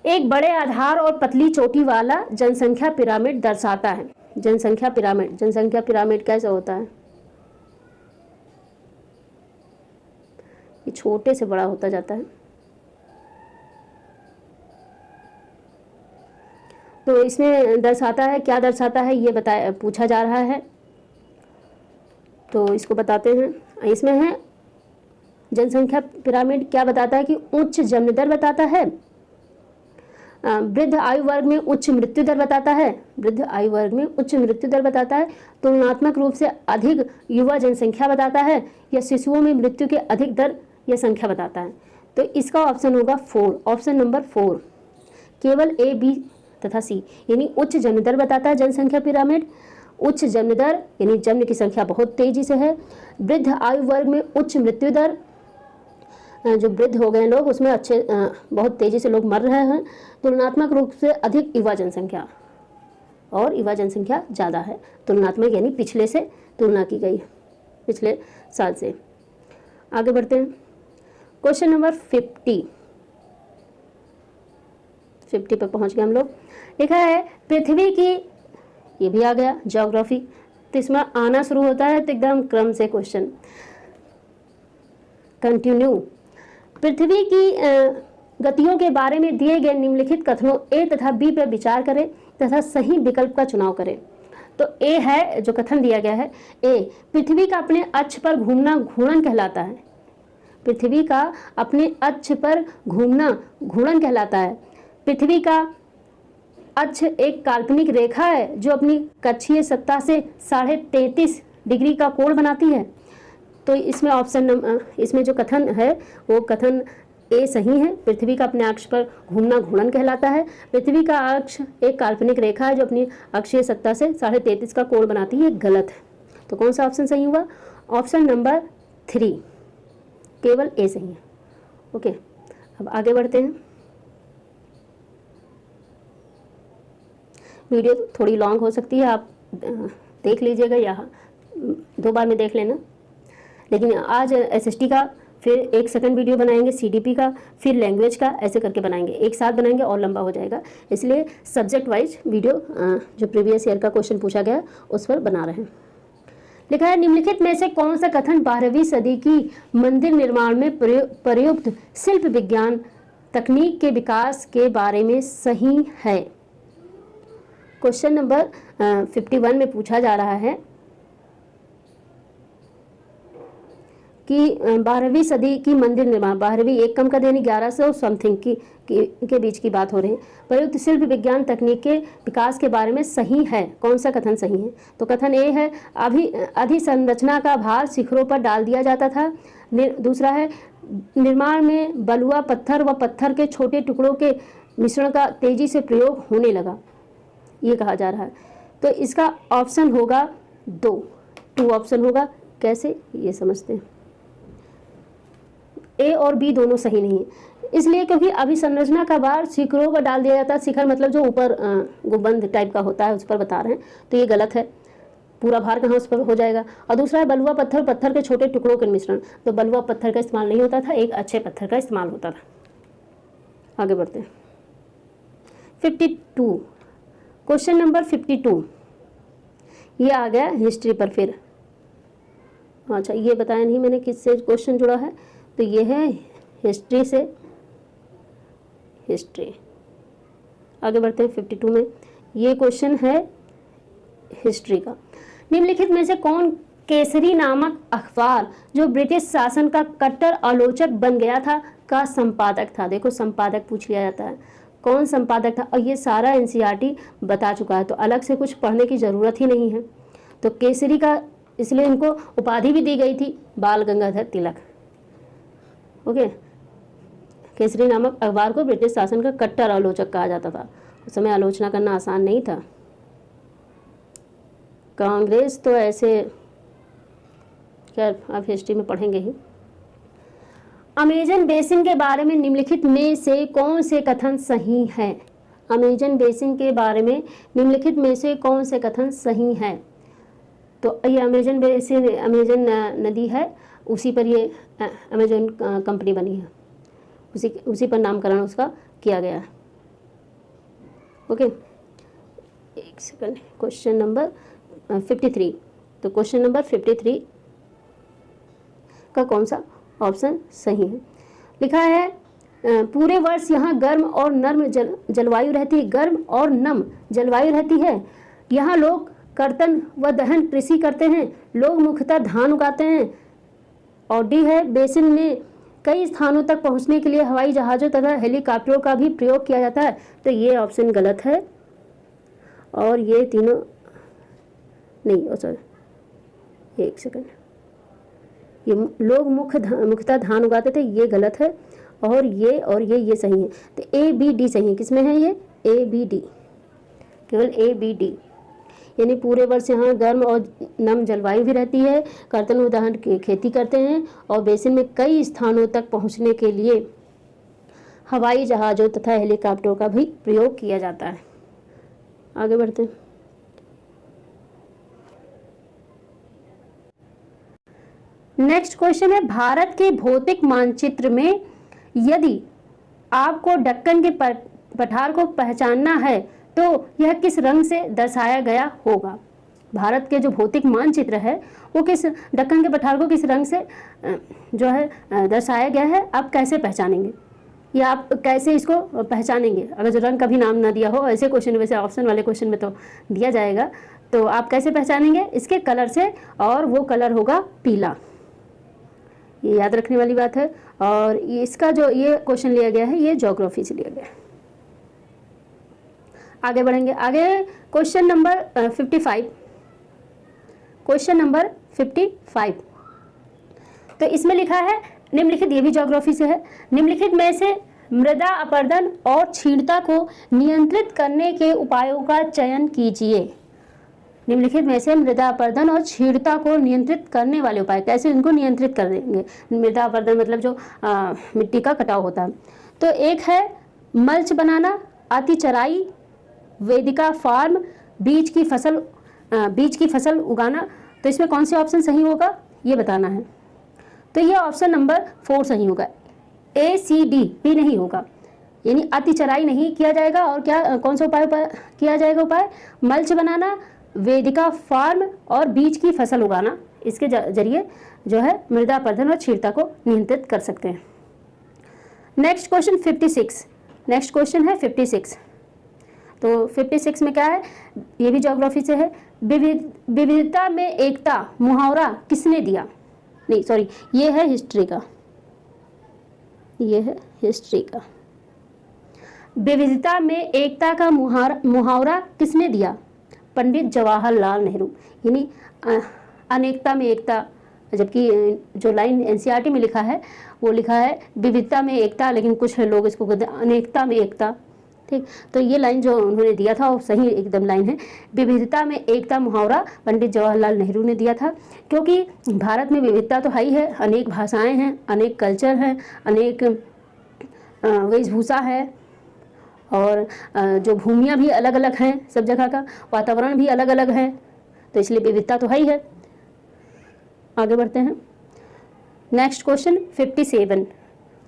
S1: एक बड़े आधार और पतली चोटी वाला जनसंख्या पिरामिड दर्शाता है। जनसंख्या पिरामिड, जनसंख्या पिरामिड कैसे होता है? ये छोटे से बड़ा होता जाता है। तो इसमें दर्शाता है, क्या दर्शाता है ये बताया, पूछा जा रहा है, तो इसको बताते हैं। इसमें है जनसंख्या पिरामिड क्या बताता है कि उच्च जन्म दर बताता है, वृद्ध आयु वर्ग में उच्च मृत्यु दर बताता है, वृद्ध आयु वर्ग में उच्च मृत्यु दर बताता है, तुलनात्मक रूप से अधिक युवा जनसंख्या बताता है, या शिशुओं में मृत्यु के अधिक दर या संख्या बताता है। तो इसका ऑप्शन होगा 4, ऑप्शन नंबर 4, केवल ए, बी तथा सी। यानी उच्च जन्म दर बताता है जनसंख्या पिरामिड, उच्च जन्म दर यानी जन्म की संख्या बहुत तेजी से है, वृद्ध आयु वर्ग में उच्च मृत्यु दर, जो वृद्ध हो गए लोग उसमें अच्छे बहुत तेजी से लोग मर रहे हैं, तुलनात्मक रूप से अधिक युवा जनसंख्या, और युवा जनसंख्या ज़्यादा है, तुलनात्मक यानी पिछले से तुलना की गई, पिछले साल से। आगे बढ़ते हैं, क्वेश्चन नंबर 50 पे पहुंच गए हम लोग। लिखा है पृथ्वी की, ये भी आ गया ज्योग्राफी, तो इसमें आना शुरू होता है तो एकदम क्रम से क्वेश्चन कंटिन्यू। पृथ्वी की गतियों के बारे में दिए गए निम्नलिखित कथनों ए तथा बी पर विचार करें तथा सही विकल्प का चुनाव करें। तो ए है जो कथन दिया गया है, ए, पृथ्वी का अपने अक्ष पर घूमना घूर्णन कहलाता है, पृथ्वी का अपने अक्ष पर घूमना घूर्णन कहलाता है। पृथ्वी का अक्ष एक काल्पनिक रेखा है जो अपनी कक्षीय सत्ता से 33.5 डिग्री का कोण बनाती है। तो इसमें इसमें जो कथन है वो कथन ए सही है, पृथ्वी का अपने अक्ष पर घूमना घूर्णन कहलाता है। पृथ्वी का अक्ष एक काल्पनिक रेखा है जो अपनी अक्षीय सत्ता से 33.5 का कोण बनाती है, गलत है। तो कौन सा ऑप्शन सही हुआ? ऑप्शन नंबर 3, केवल ए सही है। ओके, अब आगे बढ़ते हैं। वीडियो थोड़ी लॉन्ग हो सकती है, आप देख लीजिएगा या 2 बार में देख लेना। लेकिन आज एसएसटी का, फिर 1 सेकंड वीडियो बनाएंगे, सीडीपी का, फिर लैंग्वेज का, ऐसे करके बनाएंगे, एक साथ बनाएंगे और लंबा हो जाएगा, इसलिए सब्जेक्ट वाइज वीडियो जो प्रीवियस ईयर का क्वेश्चन पूछा गया उस पर बना रहे हैं। लिखा है निम्नलिखित में से कौन सा कथन 12वीं सदी की मंदिर निर्माण में प्रयुक्त शिल्प विज्ञान तकनीक के विकास के बारे में सही है? क्वेश्चन नंबर 51 में पूछा जा रहा है कि 12वीं सदी की मंदिर निर्माण, 12वीं एक कम कर यानी 1100 समथिंग के बीच की बात हो रही है, प्रयुक्त शिल्प विज्ञान तकनीक के विकास के बारे में सही है। कौन सा कथन सही है? तो कथन ए है, अधिसंरचना का भार शिखरों पर डाल दिया जाता था। दूसरा है, निर्माण में बलुआ पत्थर व पत्थर के छोटे टुकड़ों के मिश्रण का तेजी से प्रयोग होने लगा, ये कहा जा रहा है। तो इसका ऑप्शन होगा 2 ऑप्शन होगा। कैसे, ये समझते हैं। ए और बी दोनों सही नहीं है, इसलिए क्योंकि अभिसंरचना का भार शिखरों पर डाल दिया जाता है। शिखर मतलब जो ऊपर गुंबद टाइप का होता है उस पर बता रहे हैं, तो ये गलत है, पूरा भार कहाँ उस पर हो जाएगा। और दूसरा है बलुआ पत्थर, पत्थर के छोटे टुकड़ों के मिश्रण, तो बलुआ पत्थर का इस्तेमाल नहीं होता था, एक अच्छे पत्थर का इस्तेमाल होता था। आगे बढ़ते हैं। 52, क्वेश्चन नंबर 52, ये आ गया हिस्ट्री पर। फिर अच्छा, ये बताया नहीं मैंने किससे क्वेश्चन जुड़ा है, तो ये है हिस्ट्री से, हिस्ट्री। आगे बढ़ते हैं 52 में, ये क्वेश्चन है हिस्ट्री का। निम्नलिखित में से कौन केसरी नामक अखबार जो ब्रिटिश शासन का कट्टर आलोचक बन गया था का संपादक था? देखो संपादक पूछ लिया जाता है, कौन संपादक था, और ये सारा एनसीईआरटी बता चुका है, तो अलग से कुछ पढ़ने की ज़रूरत ही नहीं है। तो केसरी का, इसलिए इनको उपाधि भी दी गई थी, बाल गंगाधर तिलक। ओके, केसरी नामक अखबार को ब्रिटिश शासन का कट्टर आलोचक कहा जाता था। उस समय आलोचना करना आसान नहीं था। कांग्रेस तो ऐसे, खैर आप हिस्ट्री में पढ़ेंगे ही। अमेजन बेसिन के बारे में निम्नलिखित में से कौन से कथन सही है? अमेजन बेसिन के बारे में निम्नलिखित में से कौन से कथन सही है? तो ये अमेजन बेसिन, अमेजन नदी है, उसी पर ये अमेजन कंपनी बनी है, उसी पर नामकरण उसका किया गया है। ओके, एक सेकंड, क्वेश्चन नंबर 53। तो क्वेश्चन नंबर 53 का कौन सा ऑप्शन सही है? लिखा है पूरे वर्ष यहाँ गर्म और नर्म जलवायु रहती है, गर्म और नम जलवायु रहती है। यहाँ लोग कर्तन व दहन कृषि करते हैं, लोग मुख्यतः धान उगाते हैं। और डी है बेसिन में कई स्थानों तक पहुंचने के लिए हवाई जहाज़ों तथा हेलीकॉप्टरों का भी प्रयोग किया जाता है। तो ये ऑप्शन गलत है और ये तीनों नहीं, सॉरी एक सेकंड, ये लोग मुख्यतः धान उगाते थे, ये गलत है और ये सही है। तो ए बी डी सही है। किसमें है ये? ए बी डी, केवल ए बी डी। यानी पूरे वर्ष यहाँ गर्म और नम जलवायु भी रहती है, कर्तन व दहन की खेती करते हैं और बेसिन में कई स्थानों तक पहुँचने के लिए हवाई जहाज़ों तथा हेलीकॉप्टरों का भी प्रयोग किया जाता है। आगे बढ़ते हैं। नेक्स्ट क्वेश्चन है, भारत के भौतिक मानचित्र में यदि आपको दक्कन के पठार को पहचानना है तो यह किस रंग से दर्शाया गया होगा? भारत के जो भौतिक मानचित्र है वो किस दक्कन के पठार को किस रंग से जो है दर्शाया गया है? आप कैसे पहचानेंगे या आप कैसे इसको पहचानेंगे? अगर जो रंग का भी नाम ना दिया हो, ऐसे क्वेश्चन, वैसे ऑप्शन वाले क्वेश्चन में तो दिया जाएगा, तो आप कैसे पहचानेंगे? इसके कलर से, और वो कलर होगा पीला। ये याद रखने वाली बात है। और इसका जो ये क्वेश्चन लिया गया है ये ज्योग्राफी से लिया गया है। आगे बढ़ेंगे। आगे क्वेश्चन नंबर 55। क्वेश्चन नंबर 55, तो इसमें लिखा है निम्नलिखित, ये भी ज्योग्राफी से है, निम्नलिखित में से मृदा अपरदन और क्षीणता को नियंत्रित करने के उपायों का चयन कीजिए। निम्नलिखित में से मृदा अपरदन और क्षीणता को नियंत्रित करने वाले उपाय, कैसे इनको नियंत्रित कर देंगे? मृदा अपरदन मतलब जो मिट्टी का कटाव होता है। तो एक है मल्च बनाना, अति चराई, वेदिका फार्म, बीज की फसल उगाना। तो इसमें कौन से ऑप्शन सही होगा ये बताना है। तो ये ऑप्शन नंबर 4 सही होगा, ए सी डी, बी नहीं होगा। यानी अति चराई नहीं किया जाएगा और क्या कौन सा उपाय किया जाएगा? उपाय मल्च बनाना, वेदिका फार्म और बीज की फसल उगाना। इसके जरिए जो है मृदा अपरदन और क्षीणता को नियंत्रित कर सकते हैं। Next question 56। नेक्स्ट क्वेश्चन है 56। तो 56 में क्या है? ये भी ज्योग्राफी से है। विविधता में एकता मुहावरा किसने दिया? नहीं सॉरी, ये है हिस्ट्री का, ये है हिस्ट्री का। विविधता में एकता का मुहावरा किसने दिया? पंडित जवाहरलाल नेहरू। यानी अनेकता में एकता, जबकि जो लाइन एनसीईआरटी में लिखा है वो लिखा है विविधता में एकता, लेकिन कुछ लोग इसको कहते हैं अनेकता में एकता। ठीक, तो ये लाइन जो उन्होंने दिया था वो सही एकदम लाइन है। विविधता में एकता मुहावरा पंडित जवाहरलाल नेहरू ने दिया था, क्योंकि भारत में विविधता तो है ही है, अनेक भाषाएं हैं, अनेक कल्चर हैं, अनेक वेशभूषा है और जो भूमियाँ भी अलग अलग हैं, सब जगह का वातावरण भी अलग अलग है, तो इसलिए विविधता तो है ही है। आगे बढ़ते हैं। Next question 57।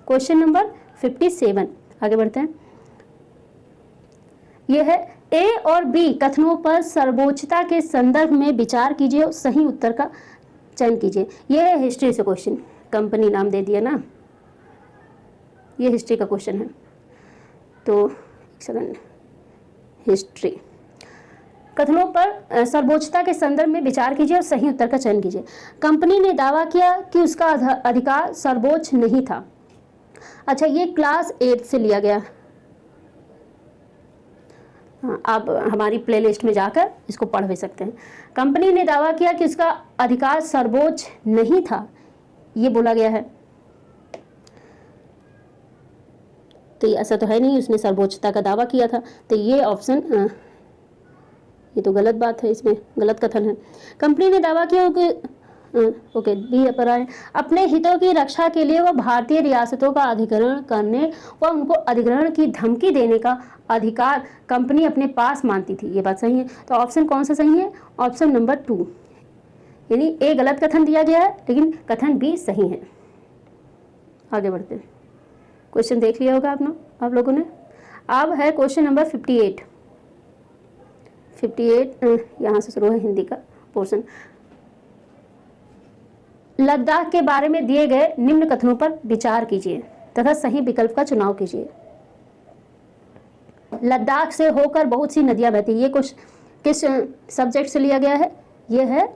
S1: क्वेश्चन नंबर 57, आगे बढ़ते हैं। यह है ए और बी कथनों पर सर्वोच्चता के संदर्भ में विचार कीजिए और सही उत्तर का चयन कीजिए। यह है हिस्ट्री से क्वेश्चन, कंपनी नाम दे दिया ना, ये हिस्ट्री का क्वेश्चन है। तो एक सेकंड, हिस्ट्री कथनों पर सर्वोच्चता के संदर्भ में विचार कीजिए और सही उत्तर का चयन कीजिए। कंपनी ने दावा किया कि उसका अधिकार सर्वोच्च नहीं था। अच्छा, ये क्लास 8 से लिया गया। आप हमारी प्लेलिस्ट में जाकर इसको पढ़ भी सकते हैं। कंपनी ने दावा किया कि उसका अधिकार सर्वोच्च नहीं था, ये बोला गया है। तो ये ऐसा तो है नहीं, उसने सर्वोच्चता का दावा किया था, तो ये ऑप्शन ये तो गलत बात है, इसमें गलत कथन है। कंपनी ने दावा किया कि ओके बी पर आए, अपने हितों की रक्षा के लिए वह भारतीय रियासतों का अधिग्रहण करने व उनको अधिग्रहण की धमकी देने का अधिकार कंपनी अपने पास मानती थी। ये बात सही है। तो ऑप्शन कौन सा सही है? ऑप्शन नंबर 2, यानी ए गलत कथन दिया गया है लेकिन कथन बी सही है। आगे बढ़ते हैं। क्वेश्चन देख लिया होगा आप लोगों ने। अब है क्वेश्चन नंबर 58। 58 यहाँ से शुरू है हिंदी का पोर्शन। लद्दाख के बारे में दिए गए निम्न कथनों पर विचार कीजिए तथा सही विकल्प का चुनाव कीजिए। लद्दाख से होकर बहुत सी नदियां बहती, ये कुछ किस सब्जेक्ट से लिया गया है? ये है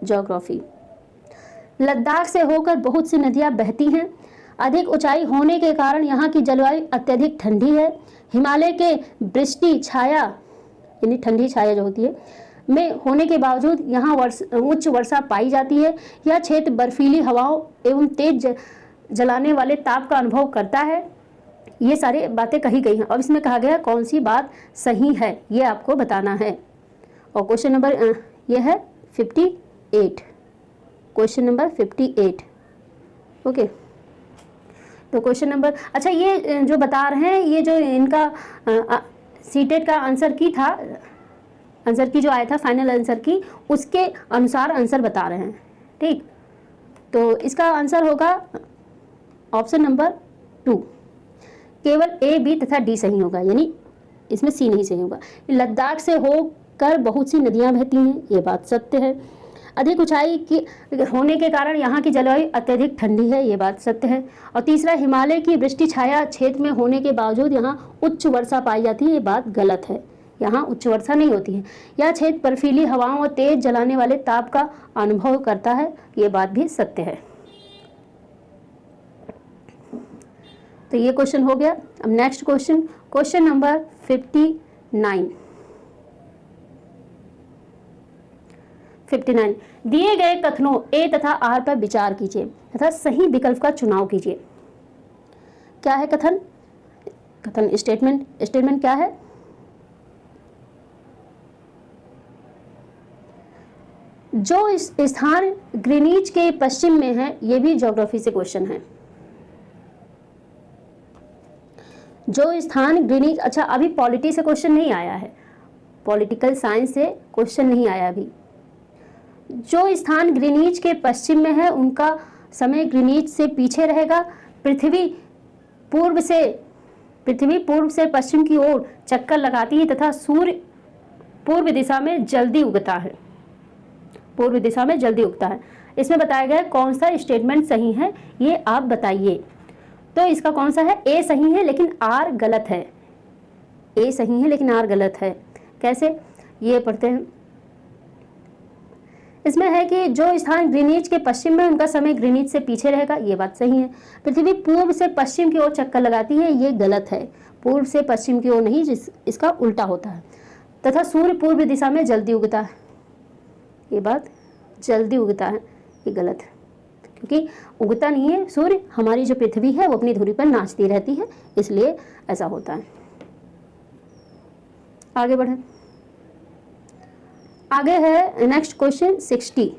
S1: ज्योग्राफी। लद्दाख से होकर बहुत सी नदियां बहती हैं। अधिक ऊंचाई होने के कारण यहाँ की जलवायु अत्यधिक ठंडी है। हिमालय के वृष्टि छाया यानी ठंडी छाया जो होती है में होने के बावजूद यहाँ उच्च वर्षा पाई जाती है। यह क्षेत्र बर्फीली हवाओं एवं तेज जलाने वाले ताप का अनुभव करता है। ये सारी बातें कही गई हैं। अब इसमें कहा गया कौन सी बात सही है, ये आपको बताना है। और क्वेश्चन नंबर ये है 58, क्वेश्चन नंबर 58। ओके, तो क्वेश्चन नंबर, अच्छा ये जो बता रहे हैं, ये जो इनका सीटेट का आंसर की था, आंसर की जो आया था फाइनल आंसर की, उसके अनुसार आंसर बता रहे हैं। ठीक, तो इसका आंसर होगा ऑप्शन नंबर 2, केवल ए, बी तथा डी सही होगा, यानी इसमें सी नहीं सही होगा। लद्दाख से होकर बहुत सी नदियां बहती हैं, ये बात सत्य है। अधिक ऊंचाई की होने के कारण यहाँ की जलवायु अत्यधिक ठंडी है, ये बात सत्य है। और तीसरा, हिमालय की वृष्टि छाया क्षेत्र में होने के बावजूद यहाँ उच्च वर्षा पाई जाती है, ये बात गलत है। यहाँ उच्च वर्षा नहीं होती है। यह क्षेत्र बर्फीली हवाओं और तेज जलाने वाले ताप का अनुभव करता है, ये बात भी सत्य है। तो ये क्वेश्चन हो गया। अब नेक्स्ट क्वेश्चन, क्वेश्चन नंबर 59। दिए गए कथनों ए तथा आर पर विचार कीजिए तथा सही विकल्प का चुनाव कीजिए। क्या है कथन? कथन स्टेटमेंट क्या है? जो इस स्थान ग्रीनिच के पश्चिम में है, ये भी ज्योग्राफी से क्वेश्चन है। जो स्थान ग्रीनिच, अच्छा अभी पॉलिटी से क्वेश्चन नहीं आया है, पॉलिटिकल साइंस से क्वेश्चन नहीं आया अभी। जो स्थान ग्रीनिच के पश्चिम में है उनका समय ग्रीनिच से पीछे रहेगा। पृथ्वी पूर्व से पश्चिम की ओर चक्कर लगाती है तथा सूर्य पूर्व दिशा में जल्दी उगता है। पूर्व दिशा में जल्दी उगता है। इसमें बताया गया कौन सा स्टेटमेंट सही है, ये आप बताइए। तो इसका कौन सा है? ए सही है लेकिन आर गलत है। ए सही है लेकिन आर गलत है। कैसे? ये पढ़ते हैं। इसमें है कि जो स्थान ग्रीनिच के पश्चिम में उनका समय ग्रीनिच से पीछे रहेगा, ये बात सही है। पृथ्वी पूर्व से पश्चिम की ओर चक्कर लगाती है, ये गलत है। पूर्व से पश्चिम की ओर नहीं, इसका उल्टा होता है। तथा सूर्य पूर्व दिशा में जल्दी उगता है, ये बात जल्दी उगता है, ये गलत है। क्योंकि उगता नहीं है सूर्य, हमारी जो पृथ्वी है वो अपनी धुरी पर नाचती रहती है, इसलिए ऐसा होता है। आगे बढ़े। आगे है नेक्स्ट क्वेश्चन 60।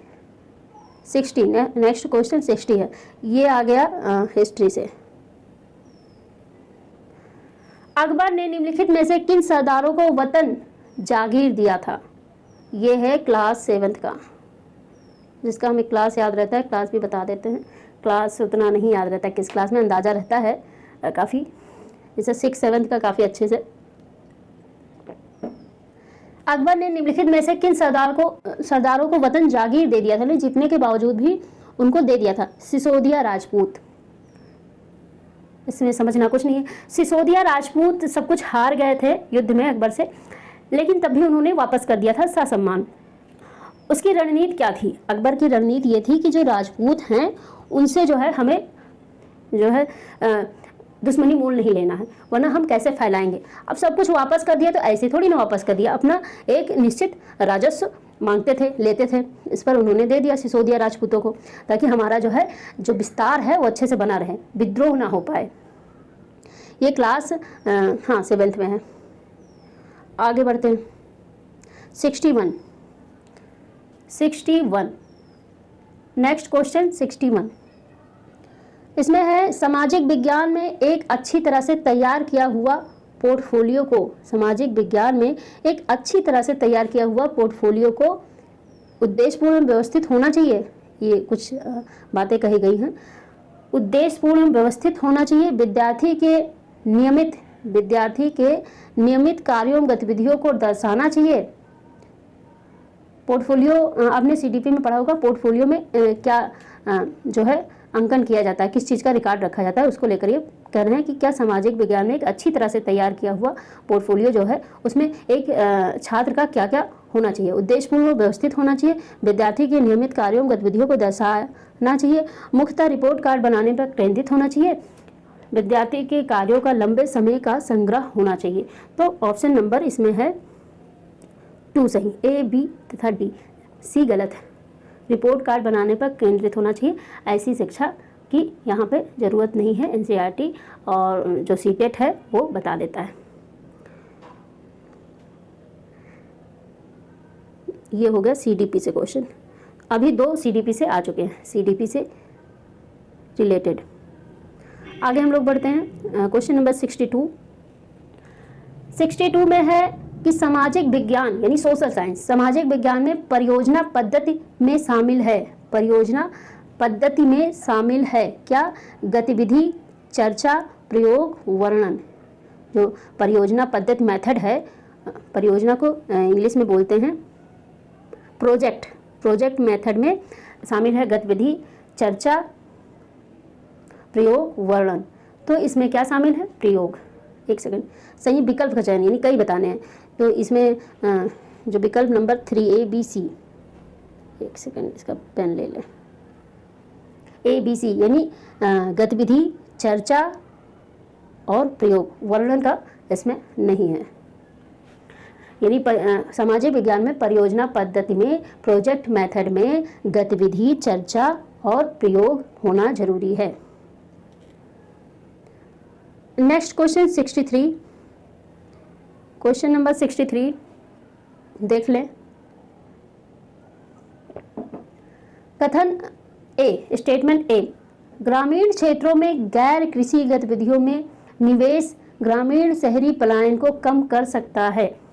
S1: नेक्स्ट क्वेश्चन 60 है। ये आ गया हिस्ट्री से। अकबर ने निम्नलिखित में से किन सरदारों को वतन जागीर दिया था? ये है क्लास 7 का, जिसका हमें क्लास याद रहता है, क्लास भी बता देते हैं। क्लास उतना नहीं याद रहता किस क्लास में, अंदाज़ा रहता है काफ़ी, जैसे 6-7 का काफ़ी अच्छे से। अकबर ने निम्नलिखित में से किन सरदारों को वतन जागीर दे दिया था? जीतने के बावजूद भी उनको दे दिया था। सिसोदिया राजपूत, इसमें समझना कुछ नहीं है। सिसोदिया राजपूत सब कुछ हार गए थे युद्ध में अकबर से, लेकिन तब भी उन्होंने वापस कर दिया था ससम्मान। उसकी रणनीति क्या थी? अकबर की रणनीति ये थी कि जो राजपूत हैं उनसे जो है हमें जो है दुश्मनी मोल नहीं लेना है, वरना हम कैसे फैलाएंगे। अब सब कुछ वापस कर दिया तो ऐसे थोड़ी ना वापस कर दिया, अपना एक निश्चित राजस्व मांगते थे, लेते थे, इस पर उन्होंने दे दिया सिसोदिया राजपूतों को, ताकि हमारा जो है जो विस्तार है वो अच्छे से बना रहे, विद्रोह ना हो पाए। ये क्लास 7th में है। आगे बढ़ते हैं। 61 नेक्स्ट क्वेश्चन 61। इसमें है सामाजिक विज्ञान में एक अच्छी तरह से तैयार किया हुआ पोर्टफोलियो को, सामाजिक विज्ञान में एक अच्छी तरह से तैयार किया हुआ पोर्टफोलियो को उद्देश्यपूर्ण व्यवस्थित होना चाहिए। ये कुछ बातें कही गई हैं। उद्देश्यपूर्ण व्यवस्थित होना चाहिए, विद्यार्थी के नियमित विद्यार्थी के नियमित कार्यों एवं गतिविधियों को दर्शाना चाहिए। पोर्टफोलियो आपने सीडीपी में पढ़ा होगा, पोर्टफोलियो में क्या जो है अंकन किया जाता है, किस चीज़ का रिकॉर्ड रखा जाता है, उसको लेकर ये कह रहे हैं कि क्या सामाजिक विज्ञान में एक अच्छी तरह से तैयार किया हुआ पोर्टफोलियो जो है उसमें एक छात्र का क्या क्या होना चाहिए, उद्देश्यपूर्ण व्यवस्थित होना चाहिए, विद्यार्थी के नियमित कार्यों गतिविधियों को दर्शाना चाहिए, मुख्यतः रिपोर्ट कार्ड बनाने पर केंद्रित होना चाहिए, विद्यार्थी के कार्यों का लंबे समय का संग्रह होना चाहिए। तो ऑप्शन नंबर इसमें है 2 सही, ए बी तथा डी, सी गलत है। रिपोर्ट कार्ड बनाने पर केंद्रित होना चाहिए, ऐसी शिक्षा की यहाँ पे ज़रूरत नहीं है। एनसीईआरटी और जो सीटेट है वो बता देता है। ये हो गया सीडीपी से क्वेश्चन। अभी 2 सीडीपी से आ चुके हैं, सीडीपी से रिलेटेड। आगे हम लोग बढ़ते हैं क्वेश्चन नंबर 62 में है कि सामाजिक विज्ञान यानी सोशल साइंस सामाजिक विज्ञान में परियोजना पद्धति में शामिल है, परियोजना पद्धति में शामिल है क्या? गतिविधि, चर्चा, प्रयोग, वर्णन। जो परियोजना पद्धति मेथड है, परियोजना को इंग्लिश में बोलते हैं प्रोजेक्ट मेथड में शामिल है गतिविधि, चर्चा, प्रयोग, वर्णन। तो इसमें क्या शामिल है? प्रयोग। एक सेकंड, सही विकल्प का चयन यानी कई बताने हैं, तो इसमें जो विकल्प नंबर 3ABC, एक सेकंड इसका पेन ले लें, ABC यानी गतिविधि, चर्चा और प्रयोग, वर्णन का इसमें नहीं है। यानी सामाजिक विज्ञान में परियोजना पद्धति में प्रोजेक्ट मेथड में गतिविधि, चर्चा और प्रयोग होना जरूरी है। नेक्स्ट क्वेश्चन 63, क्वेश्चन नंबर 63 देख लें। कथन ए, स्टेटमेंट ए, ग्रामीण क्षेत्रों में गैर कृषि गतिविधियों में निवेश ग्रामीण शहरी पलायन को कम कर सकता है।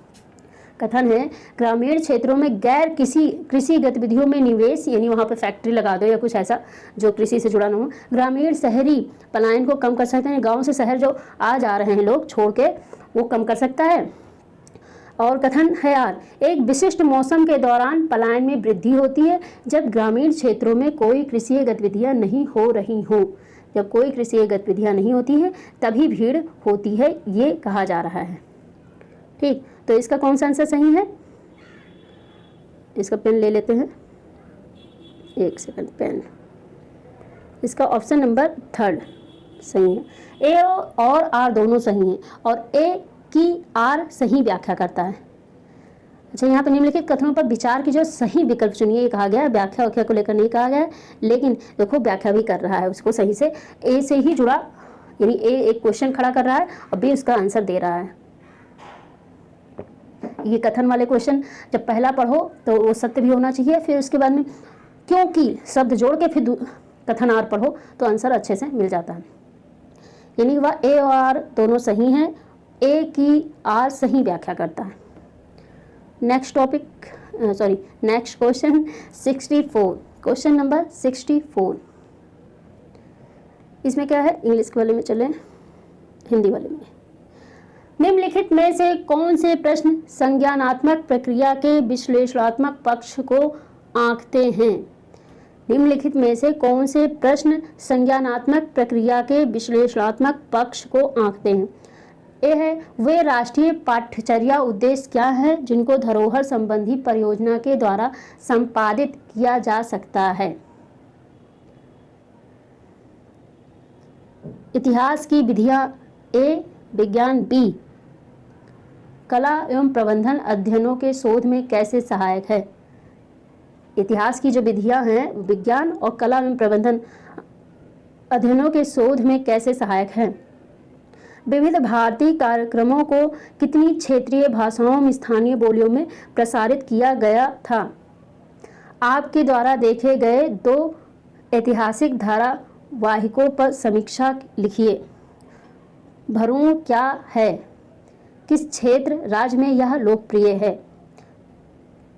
S1: कथन है ग्रामीण क्षेत्रों में गैर कृषि गतिविधियों में निवेश यानी वहाँ पे फैक्ट्री लगा दो या कुछ ऐसा जो कृषि से जुड़ा ना हो, ग्रामीण शहरी पलायन को कम कर सकते हैं। गांव से शहर जो आ जा रहे हैं लोग छोड़ के, वो कम कर सकता है। और कथन है यार, एक विशिष्ट मौसम के दौरान पलायन में वृद्धि होती है जब ग्रामीण क्षेत्रों में कोई कृषि गतिविधियाँ नहीं हो रही हों। जब कोई कृषि गतिविधियाँ नहीं होती हैं तभी भीड़ होती है, ये कहा जा रहा है। ठीक, तो इसका कौन सा आंसर सही है? इसका पेन ले लेते हैं, एक सेकंड पेन। इसका ऑप्शन नंबर 3 सही है। ए और आर दोनों सही हैं और ए की आर सही व्याख्या करता है। अच्छा, यहाँ पर निम्नलिखित कथनों पर विचार की जो सही विकल्प चुनिए, ये कहा गया है। व्याख्या को लेकर नहीं कहा गया है, लेकिन देखो व्याख्या भी कर रहा है उसको सही से, ए से ही जुड़ा, यानी ए एक क्वेश्चन खड़ा कर रहा है और बी उसका आंसर दे रहा है। ये कथन वाले क्वेश्चन जब पहला पढ़ो तो वो सत्य भी होना चाहिए, फिर उसके बाद में क्योंकि शब्द जोड़ के फिर कथन आर पढ़ो तो आंसर अच्छे से मिल जाता है। यानी वह ए और आर दोनों सही हैं, ए की आर सही व्याख्या करता है। Next question 64, question number 64। इसमें क्या है, इंग्लिश वाले में चले, हिंदी वाले में। निम्नलिखित में से कौन से प्रश्न संज्ञानात्मक प्रक्रिया के विश्लेषणात्मक पक्ष को आंकते हैं? निम्नलिखित में से कौन से प्रश्न संज्ञानात्मक प्रक्रिया के विश्लेषणात्मक पक्ष को आंकते हैं? ए है, वे राष्ट्रीय पाठ्यचर्या उद्देश्य क्या है जिनको धरोहर संबंधी परियोजना के द्वारा संपादित किया जा सकता है? इतिहास की विधियां ए, विज्ञान बी, कला एवं प्रबंधन अध्ययनों के शोध में कैसे सहायक है? इतिहास की जो विधियां हैं विज्ञान और कला एवं प्रबंधन अध्ययनों के शोध में कैसे सहायक है? विविध भारतीय कार्यक्रमों को कितनी क्षेत्रीय भाषाओं में स्थानीय बोलियों में प्रसारित किया गया था? आपके द्वारा देखे गए 2 ऐतिहासिक धारावाहिकों पर समीक्षा लिखिए। भ्रूण क्या है? किस क्षेत्र राज्य में यह लोकप्रिय है?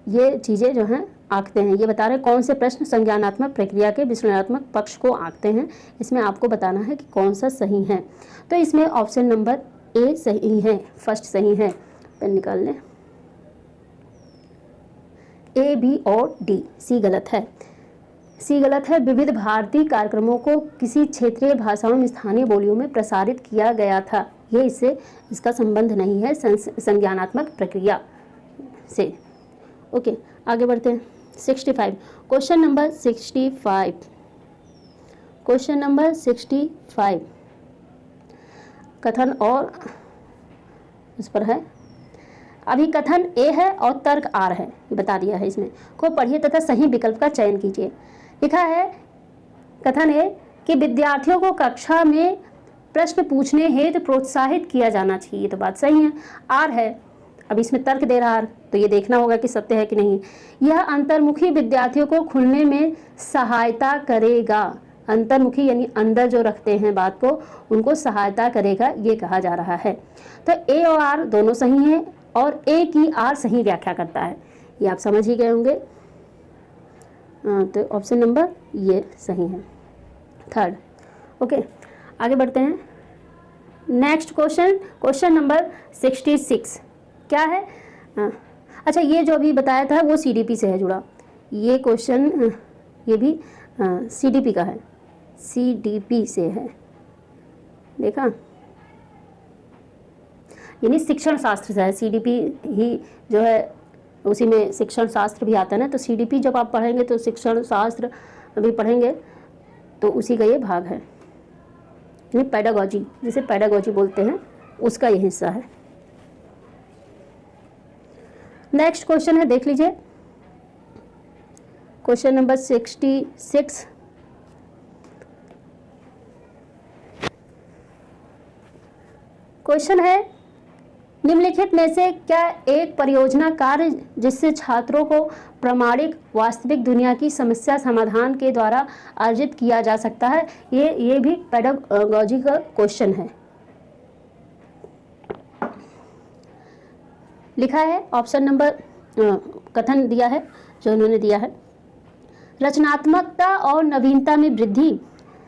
S1: ये चीज़ें जो हैं आंकते हैं। ये बता रहे हैं कौन से प्रश्न संज्ञानात्मक प्रक्रिया के विश्लेषणात्मक पक्ष को आंकते हैं। इसमें आपको बताना है कि कौन सा सही है। तो इसमें ऑप्शन नंबर ए सही है, फर्स्ट सही है। पेन निकाल लें। ए, बी और डी, सी गलत है। सी गलत है। विविध भारती कार्यक्रमों को किसी क्षेत्रीय भाषाओं में स्थानीय बोलियों में प्रसारित किया गया था। ये इसका संबंध नहीं है संज्ञानात्मक प्रक्रिया से। ओके, आगे बढ़ते हैं। 65, क्वेश्चन नंबर 65। क्वेश्चन नंबर 65 कथन और इस पर है। अभी कथन ए है और तर्क आर है, ये बता दिया है। इसमें को पढ़िए तथा सही विकल्प का चयन कीजिए। लिखा है कथन ए कि विद्यार्थियों को कक्षा में प्रश्न पूछने हेतु प्रोत्साहित किया जाना चाहिए, तो बात सही है। आर है, अब इसमें तर्क दे रहा है तो ये देखना होगा कि सत्य है कि नहीं। यह अंतर्मुखी विद्यार्थियों को खुलने में सहायता करेगा। अंतर्मुखी यानी अंदर जो रखते हैं बात को, उनको सहायता करेगा, ये कहा जा रहा है। तो ए और आर दोनों सही हैं और ए की आर सही व्याख्या करता है, ये आप समझ ही गए होंगे। तो ऑप्शन नंबर ये सही है, थर्ड। ओके, आगे बढ़ते हैं। नेक्स्ट क्वेश्चन, क्वेश्चन नंबर 66 क्या है? अच्छा, ये जो अभी बताया था वो सीडीपी से है जुड़ा। ये क्वेश्चन ये भी सीडीपी का है, सीडीपी से है, देखा, यानी शिक्षण शास्त्र से है। सीडीपी ही जो है उसी में शिक्षण शास्त्र भी आता है ना, तो सीडीपी जब आप पढ़ेंगे तो शिक्षण शास्त्र भी पढ़ेंगे, तो उसी का ये भाग है। यानी पेडागोजी, जिसे पेडागोजी बोलते हैं, उसका ये हिस्सा है। नेक्स्ट क्वेश्चन है, देख लीजिए। क्वेश्चन नंबर 66 क्वेश्चन है, निम्नलिखित में से क्या एक परियोजना कार्य जिससे छात्रों को प्रामाणिक वास्तविक दुनिया की समस्या समाधान के द्वारा अर्जित किया जा सकता है? ये भी पेडागोजी का क्वेश्चन है। लिखा है ऑप्शन नंबर, कथन दिया है जो उन्होंने दिया है, रचनात्मकता और नवीनता में वृद्धि,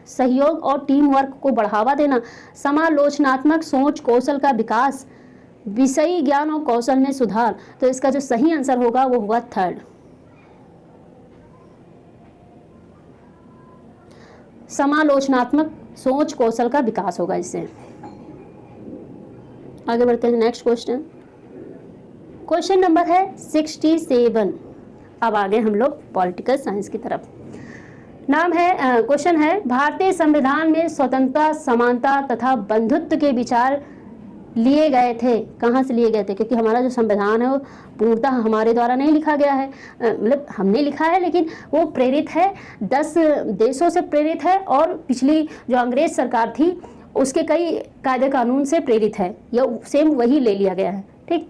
S1: सहयोग और टीम वर्क को बढ़ावा देना, समालोचनात्मक सोच कौशल का विकास, विषयी ज्ञान और कौशल में सुधार। तो इसका जो सही आंसर होगा वो होगा थर्ड, समालोचनात्मक सोच कौशल का विकास होगा इससे। आगे बढ़ते हैं। नेक्स्ट क्वेश्चन, क्वेश्चन नंबर है 67। अब आगे हम लोग पॉलिटिकल साइंस की तरफ। नाम है, क्वेश्चन है, भारतीय संविधान में स्वतंत्रता, समानता तथा बंधुत्व के विचार लिए गए थे। कहाँ से लिए गए थे? क्योंकि हमारा जो संविधान है वो पूर्णतः हमारे द्वारा नहीं लिखा गया है, मतलब हमने लिखा है, लेकिन वो प्रेरित है 10 देशों से प्रेरित है, और पिछली जो अंग्रेज सरकार थी उसके कई कायदे कानून से प्रेरित है, या सेम वही ले लिया गया है। ठीक,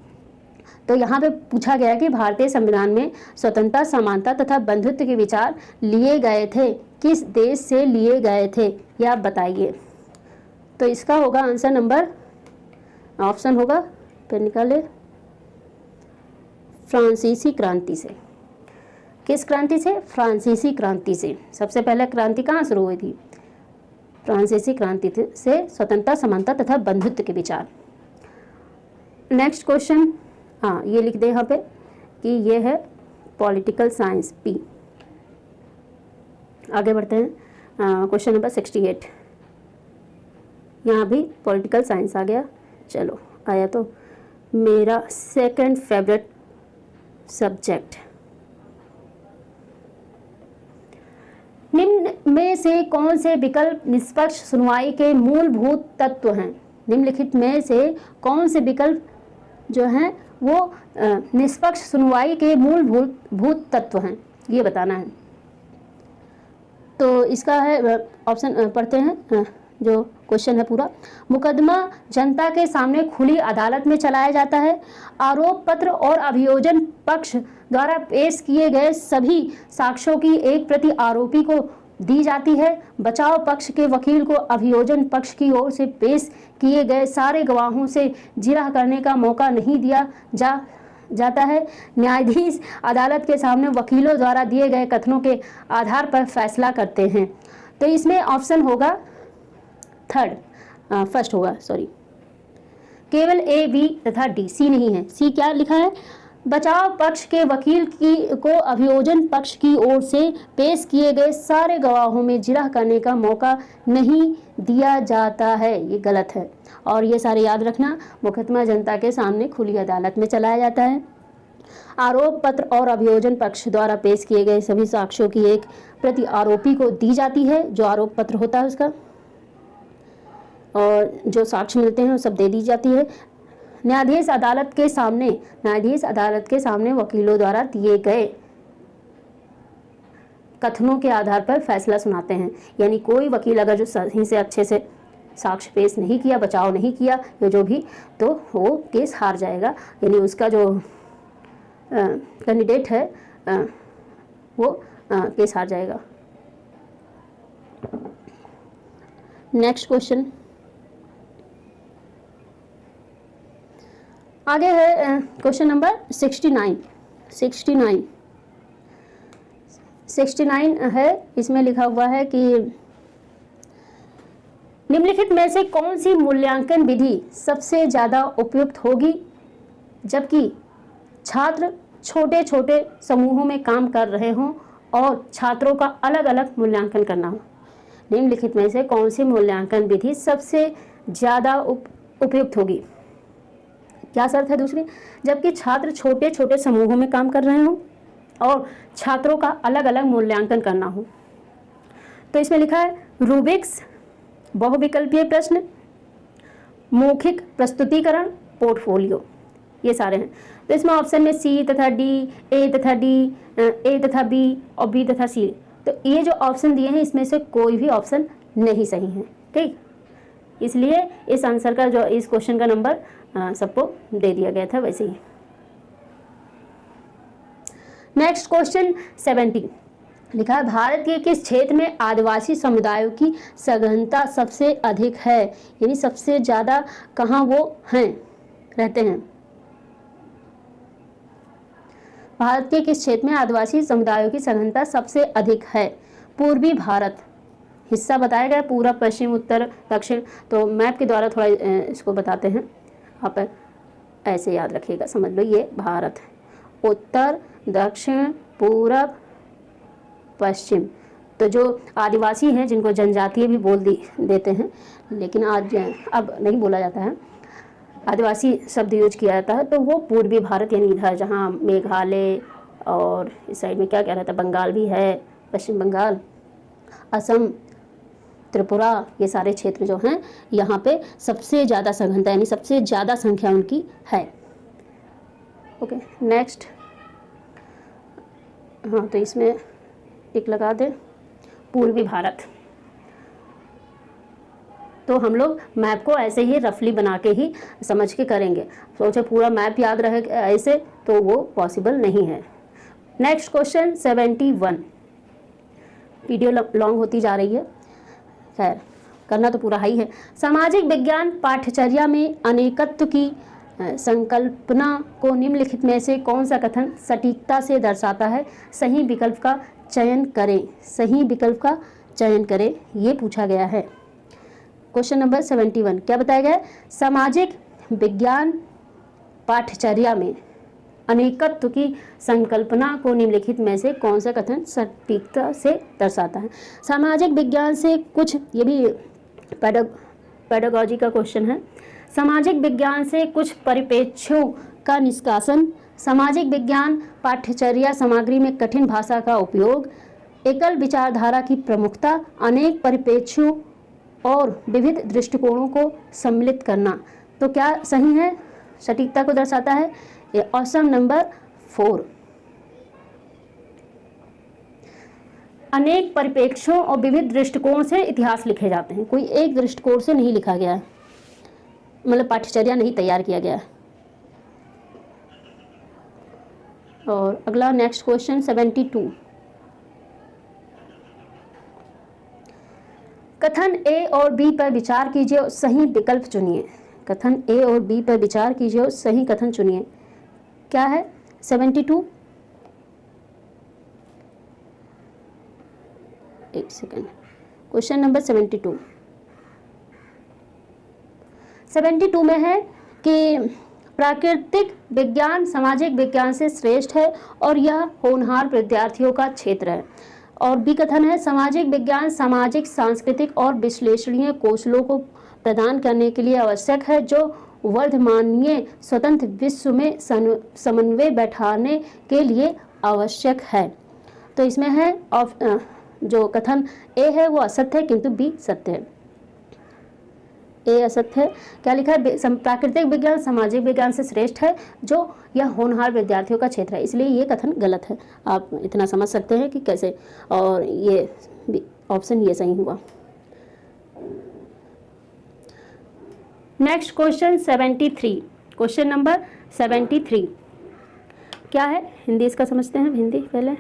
S1: तो यहाँ पे पूछा गया कि भारतीय संविधान में स्वतंत्रता, समानता तथा बंधुत्व के विचार लिए गए थे, किस देश से लिए गए थे, ये आप बताइए। तो इसका होगा आंसर नंबर, ऑप्शन होगा, पेन निकाले, फ्रांसीसी क्रांति से। किस क्रांति से? फ्रांसीसी क्रांति से। सबसे पहले क्रांति कहाँ शुरू हुई थी? फ्रांसीसी क्रांति से स्वतंत्रता, समानता तथा बंधुत्व के विचार। नेक्स्ट क्वेश्चन, हाँ ये लिख दे यहाँ पे कि ये है पॉलिटिकल साइंस पी। आगे बढ़ते हैं। क्वेश्चन नंबर 68, यहाँ भी पॉलिटिकल साइंस आ गया। चलो, आया तो मेरा सेकंड फेवरेट सब्जेक्ट। निम्न में से कौन से विकल्प निष्पक्ष सुनवाई के मूलभूत तत्व हैं? निम्नलिखित में से कौन से विकल्प जो हैं वो निष्पक्ष सुनवाई के मूलभूत तत्व हैं, ये बताना है। तो इसका है ऑप्शन, पढ़ते हैं जो क्वेश्चन है पूरा। मुकदमा जनता के सामने खुली अदालत में चलाया जाता है। आरोप पत्र और अभियोजन पक्ष द्वारा पेश किए गए सभी साक्ष्यों की एक प्रति आरोपी को दी जाती है। बचाव पक्ष के वकील को अभियोजन पक्ष की ओर से पेश किए गए सारे गवाहों से जिरह करने का मौका नहीं दिया जाता है। न्यायाधीश अदालत के सामने वकीलों द्वारा दिए गए कथनों के आधार पर फैसला करते हैं। तो इसमें ऑप्शन होगा थर्ड, फर्स्ट होगा, सॉरी, केवल ए, बी तथा डी, सी नहीं है। सी क्या लिखा है? बचाव पक्ष के वकील को अभियोजन पक्ष की ओर से पेश किए गए सारे गवाहों में जिरह करने का मौका नहीं दिया जाता है। ये गलत है और ये सारे याद रखना। मुकदमा जनता के सामने खुली अदालत में चलाया जाता है। आरोप पत्र और अभियोजन पक्ष द्वारा पेश किए गए सभी साक्ष्यों की एक प्रति आरोपी को दी जाती है, जो आरोप पत्र होता है उसका, और जो साक्ष्य मिलते हैं वो सब दे दी जाती है। न्यायाधीश अदालत के सामने वकीलों द्वारा दिए गए कथनों के आधार पर फैसला सुनाते हैं। यानी कोई वकील अगर जो सही से अच्छे से साक्ष्य पेश नहीं किया, बचाव नहीं किया या जो भी, तो वो केस हार जाएगा। यानी उसका जो कैंडिडेट है वो केस हार जाएगा। नेक्स्ट क्वेश्चन आगे है क्वेश्चन नंबर 69 है। इसमें लिखा हुआ है कि निम्नलिखित में से कौन सी मूल्यांकन विधि सबसे ज़्यादा उपयुक्त होगी जबकि छात्र छोटे छोटे समूहों में काम कर रहे हों और छात्रों का अलग अलग मूल्यांकन करना हो। निम्नलिखित में से कौन सी मूल्यांकन विधि सबसे ज़्यादा उपयुक्त होगी? क्या शर्त है दूसरी? जबकि छात्र छोटे छोटे समूहों में काम कर रहे हों और छात्रों का अलग अलग मूल्यांकन करना हो। तो इसमें लिखा है रूबिक्स, बहुविकल्पीय प्रश्न, मौखिक प्रस्तुतिकरण, पोर्टफोलियो, ये सारे हैं। तो इसमें ऑप्शन में सी तथा डी, ए तथा बी और बी तथा सी। तो ये जो ऑप्शन दिए हैं इसमें से कोई भी ऑप्शन नहीं सही है। ठीक, इसलिए इस आंसर का जो इस क्वेश्चन का नंबर सबको दे दिया गया था वैसे ही। नेक्स्ट क्वेश्चन 70 लिखा है भारत के किस क्षेत्र में आदिवासी समुदायों की सघनता सबसे अधिक है? यानी सबसे ज्यादा कहाँ वो हैं, रहते हैं। भारत के किस क्षेत्र में आदिवासी समुदायों की सघनता सबसे अधिक है? पूर्वी भारत, हिस्सा बताया गया पूरब, पश्चिम, उत्तर, दक्षिण। तो मैप के द्वारा थोड़ा इसको बताते हैं, आप ऐसे याद रखिएगा, समझ लो ये भारत है, उत्तर, दक्षिण, पूरब, पश्चिम। तो जो आदिवासी हैं जिनको जनजातीय भी बोल देते हैं, लेकिन आज अब नहीं बोला जाता है, आदिवासी शब्द यूज किया जाता है, तो वो पूर्वी भारत यानी इधर जहाँ मेघालय और इस साइड में क्या कह रहा था, बंगाल भी है, पश्चिम बंगाल, असम, त्रिपुरा, ये सारे क्षेत्र जो हैं यहाँ पे सबसे ज़्यादा सघनता यानी सबसे ज़्यादा संख्या उनकी है। Okay, next. हाँ, तो इसमें टिक लगा दे पूर्वी भारत। तो हम लोग मैप को ऐसे ही रफली बना के ही समझ के करेंगे। सोचे पूरा मैप याद रहे ऐसे तो वो पॉसिबल नहीं है। Next question 71। वीडियो लॉन्ग होती जा रही है, खैर करना तो पूरा ही है। सामाजिक विज्ञान पाठ्यचर्या में अनेकत्व की संकल्पना को निम्नलिखित में से कौन सा कथन सटीकता से दर्शाता है? सही विकल्प का चयन करें, सही विकल्प का चयन करें, ये पूछा गया है। क्वेश्चन नंबर 71 क्या बताया गया है? सामाजिक विज्ञान पाठ्यचर्या में अनेकत्व की संकल्पना को निम्नलिखित में से कौन सा कथन सटीकता से दर्शाता है? सामाजिक विज्ञान से कुछ, ये भी पेडागॉजी का क्वेश्चन है। सामाजिक विज्ञान से कुछ परिप्रेक्ष्यों का निष्कासन, सामाजिक विज्ञान पाठ्यचर्या सामग्री में कठिन भाषा का उपयोग, एकल विचारधारा की प्रमुखता, अनेक परिप्रेक्ष्यों और विविध दृष्टिकोणों को सम्मिलित करना। तो क्या सही है, सटीकता को दर्शाता है? ये ऑप्शन नंबर 4। अनेक परिप्रेक्ष्यों और विविध दृष्टिकोण से इतिहास लिखे जाते हैं, कोई एक दृष्टिकोण से नहीं लिखा गया है, मतलब पाठ्यचर्या नहीं तैयार किया गया है। और अगला नेक्स्ट क्वेश्चन 72। कथन ए और बी पर विचार कीजिए और सही विकल्प चुनिए। कथन ए और बी पर विचार कीजिए और सही कथन चुनिए। क्या है 72? एक सेकेंड, क्वेश्चन नंबर 72 में है कि प्राकृतिक विज्ञान सामाजिक विज्ञान से श्रेष्ठ है और यह होनहार विद्यार्थियों का क्षेत्र है। और बी कथन है, सामाजिक विज्ञान सामाजिक, सांस्कृतिक और विश्लेषणीय कौशलों को प्रदान करने के लिए आवश्यक है, जो वर्धमानीय स्वतंत्र विश्व में समन्वय बैठाने के लिए आवश्यक है। तो इसमें है जो कथन ए है वो असत्य है, किंतु बी सत्य है। ए असत्य है। क्या लिखा है, प्राकृतिक विज्ञान सामाजिक विज्ञान से श्रेष्ठ है, जो यह होनहार विद्यार्थियों का क्षेत्र है, इसलिए ये कथन गलत है। आप इतना समझ सकते हैं कि कैसे, और ये ऑप्शन ये सही हुआ। नेक्स्ट क्वेश्चन 73, क्वेश्चन नंबर 73 क्या है, हिंदी इसका समझते हैं। हिंदी पहले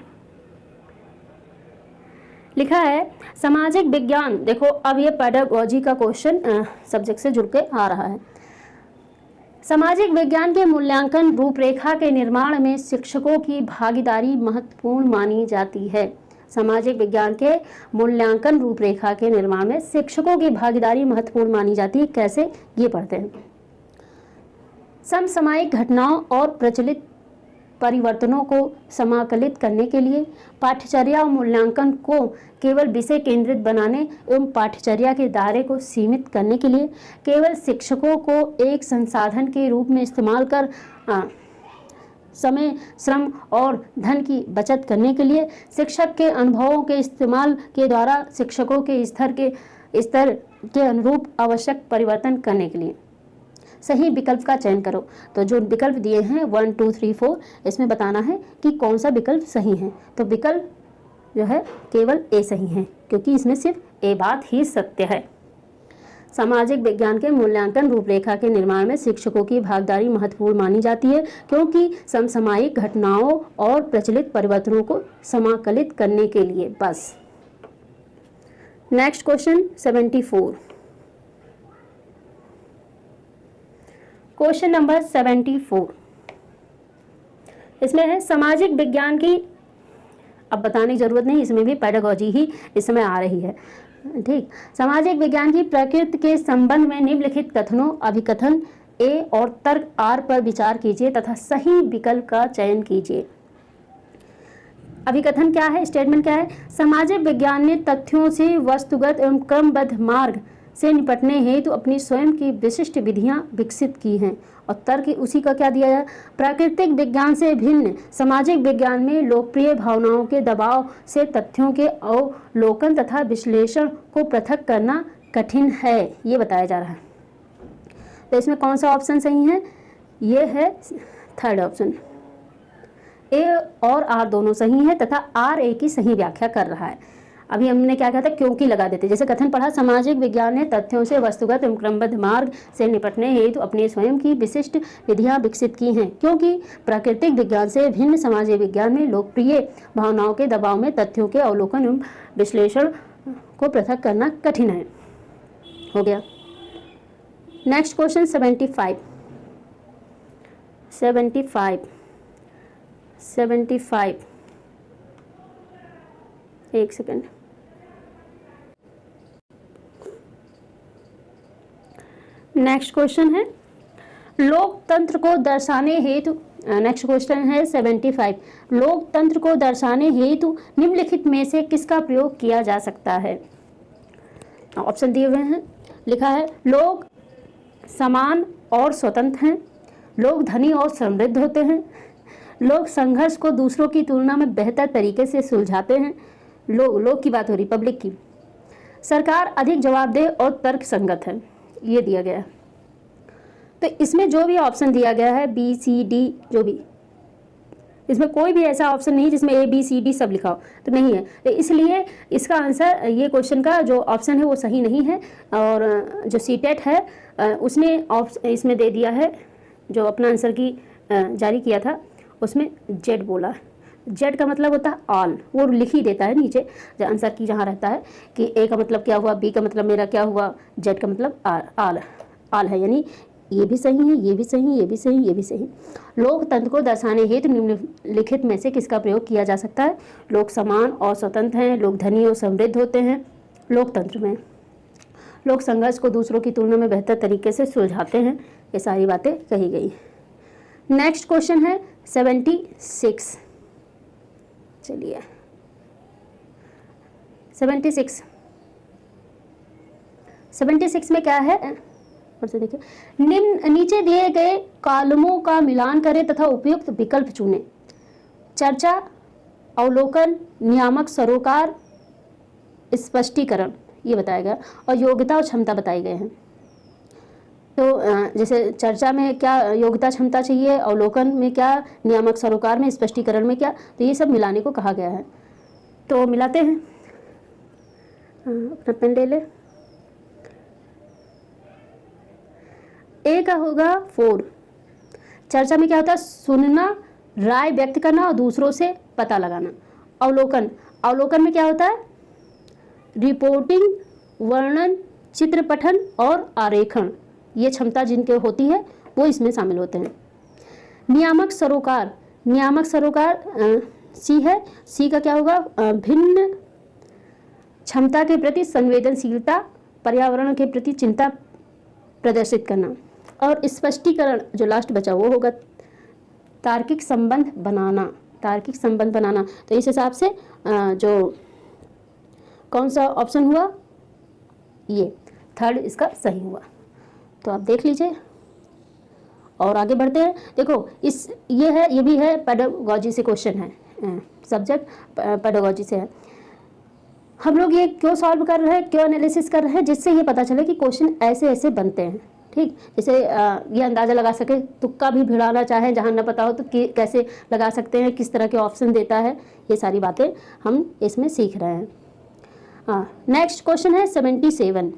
S1: लिखा है सामाजिक विज्ञान, देखो अब ये पेडागोजी का क्वेश्चन सब्जेक्ट से जुड़ के आ रहा है। सामाजिक विज्ञान के मूल्यांकन रूपरेखा के निर्माण में शिक्षकों की भागीदारी महत्वपूर्ण मानी जाती है। सामाजिक विज्ञान के मूल्यांकन रूपरेखा के निर्माण में शिक्षकों की भागीदारी महत्वपूर्ण मानी जाती है। कैसे, ये पढ़ते हैं। समसामयिक घटनाओं और प्रचलित परिवर्तनों को समाकलित करने के लिए पाठ्यचर्या और मूल्यांकन को केवल विषय केंद्रित बनाने एवं पाठ्यचर्या के दायरे को सीमित करने के लिए केवल शिक्षकों को एक संसाधन के रूप में इस्तेमाल कर समय, श्रम और धन की बचत करने के लिए शिक्षक के अनुभवों के इस्तेमाल के द्वारा शिक्षकों के स्तर के अनुरूप आवश्यक परिवर्तन करने के लिए सही विकल्प का चयन करो। तो जो विकल्प दिए हैं 1 2 3 4, इसमें बताना है कि कौन सा विकल्प सही है। तो विकल्प जो है केवल ए सही है, क्योंकि इसमें सिर्फ ए बात ही सत्य है। सामाजिक विज्ञान के मूल्यांकन रूपरेखा के निर्माण में शिक्षकों की भागीदारी महत्वपूर्ण मानी जाती है, क्योंकि समसामयिक घटनाओं और प्रचलित परिवर्तनों को समाकलित करने के लिए। बस। नेक्स्ट क्वेश्चन 74, क्वेश्चन नंबर 74 इसमें है सामाजिक विज्ञान की, अब बताने की जरूरत नहीं, इसमें भी पेडागोजी ही इसमें आ रही है। ठीक, सामाजिक विज्ञान की प्रकृति के संबंध में निम्नलिखित कथनों अभिकथन ए और तर्क आर पर विचार कीजिए तथा सही विकल्प का चयन कीजिए। अभिकथन क्या है, स्टेटमेंट क्या है, सामाजिक विज्ञान ने तथ्यों से वस्तुगत एवं क्रमबद्ध मार्ग से निपटने हेतु अपनी स्वयं की विशिष्ट विधियां विकसित की हैं। और तर्क उसी का क्या दिया है, प्राकृतिक विज्ञान से भिन्न सामाजिक विज्ञान में लोकप्रिय भावनाओं के दबाव से तथ्यों के अवलोकन तथा विश्लेषण को पृथक करना कठिन है, ये बताया जा रहा है। तो इसमें कौन सा ऑप्शन सही है, ये है थर्ड ऑप्शन। ए और आर दोनों सही है तथा आर ए की सही व्याख्या कर रहा है। अभी हमने क्या कहा था, क्योंकि लगा देते। जैसे कथन पढ़ा, सामाजिक विज्ञान ने तथ्यों से वस्तुगत एवं क्रमबद्ध मार्ग से निपटने हेतु अपने स्वयं की विशिष्ट विधियां विकसित की हैं, क्योंकि प्राकृतिक विज्ञान से भिन्न सामाजिक विज्ञान में लोकप्रिय भावनाओं के दबाव में तथ्यों के अवलोकन एवं विश्लेषण को पृथक करना कठिन है। हो गया। नेक्स्ट क्वेश्चन 75 एक सेकेंड। नेक्स्ट क्वेश्चन है लोकतंत्र को दर्शाने हेतु, नेक्स्ट क्वेश्चन है 75, लोकतंत्र को दर्शाने हेतु निम्नलिखित में से किसका प्रयोग किया जा सकता है। ऑप्शन दिए हुए हैं, लिखा है लोग समान और स्वतंत्र हैं, लोग धनी और समृद्ध होते हैं, लोग संघर्ष को दूसरों की तुलना में बेहतर तरीके से सुलझाते हैं, लोग की बात हो रही, पब्लिक की, सरकार अधिक जवाबदेह और तर्क संगत है, ये दिया गया है। तो इसमें जो भी ऑप्शन दिया गया है बी सी डी, जो भी, इसमें कोई भी ऐसा ऑप्शन नहीं जिसमें ए बी सी डी सब लिखा हो, तो नहीं है। तो इसलिए इसका आंसर, ये क्वेश्चन का जो ऑप्शन है वो सही नहीं है। और जो सीटेट है उसने इसमें दे दिया है, जो अपना आंसर की जारी किया था उसमें जेड बोला। जेड का मतलब होता है ऑल, वो लिख ही देता है नीचे जो आंसर की जहाँ रहता है कि ए का मतलब क्या हुआ, बी का मतलब मेरा क्या हुआ, जेड का मतलब ऑल है, यानी ये भी सही है, ये भी सही, ये भी सही, ये भी सही। लोकतंत्र को दर्शाने हेतु निम्नलिखित में से किसका प्रयोग किया जा सकता है। लोग समान और स्वतंत्र हैं, लोग धनी और समृद्ध होते हैं लोकतंत्र में। लोग संघर्ष को दूसरों की तुलना में बेहतर तरीके से सुलझाते हैं। ये सारी बातें कही गई। नेक्स्ट क्वेश्चन है 76। चलिए 76 में क्या है, और से देखिए, नीचे दिए गए कॉलमों का मिलान करें तथा उपयुक्त विकल्प चुनें। चर्चा, अवलोकन, नियामक, सरोकार, स्पष्टीकरण ये बताया गया, और योग्यता और क्षमता बताई गए हैं। तो जैसे चर्चा में क्या योग्यता क्षमता चाहिए, अवलोकन में क्या, नियामक सरोकार में, स्पष्टीकरण में क्या, तो ये सब मिलाने को कहा गया है। तो मिलाते हैं, अपना पेन ले ले। ए का होगा 4। चर्चा में क्या होता है, सुनना, राय व्यक्त करना और दूसरों से पता लगाना। अवलोकन, अवलोकन में क्या होता है, रिपोर्टिंग, वर्णन, चित्र पठन और आरेखन, ये क्षमता जिनके होती है वो इसमें शामिल होते हैं। नियामक सरोकार, नियामक सरोकार सी है। सी का क्या होगा, भिन्न क्षमता के प्रति संवेदनशीलता, पर्यावरण के प्रति चिंता प्रदर्शित करना। और स्पष्टीकरण जो लास्ट बचा वो होगा तार्किक संबंध बनाना, तार्किक संबंध बनाना। तो इस हिसाब से जो कौन सा ऑप्शन हुआ, ये थर्ड इसका सही हुआ। तो आप देख लीजिए और आगे बढ़ते हैं। देखो ये भी है पेडागोजी से क्वेश्चन है, सब्जेक्ट पेडागोजी से है। हम लोग ये क्यों सॉल्व कर रहे हैं, क्यों एनालिसिस कर रहे हैं, जिससे ये पता चले कि क्वेश्चन ऐसे ऐसे बनते हैं। ठीक, जैसे ये अंदाज़ा लगा सके, तुक्का भी भिड़ाना चाहे जहाँ न पता हो तो कैसे लगा सकते हैं, किस तरह के ऑप्शन देता है, ये सारी बातें हम इसमें सीख रहे हैं। नेक्स्ट क्वेश्चन है 77।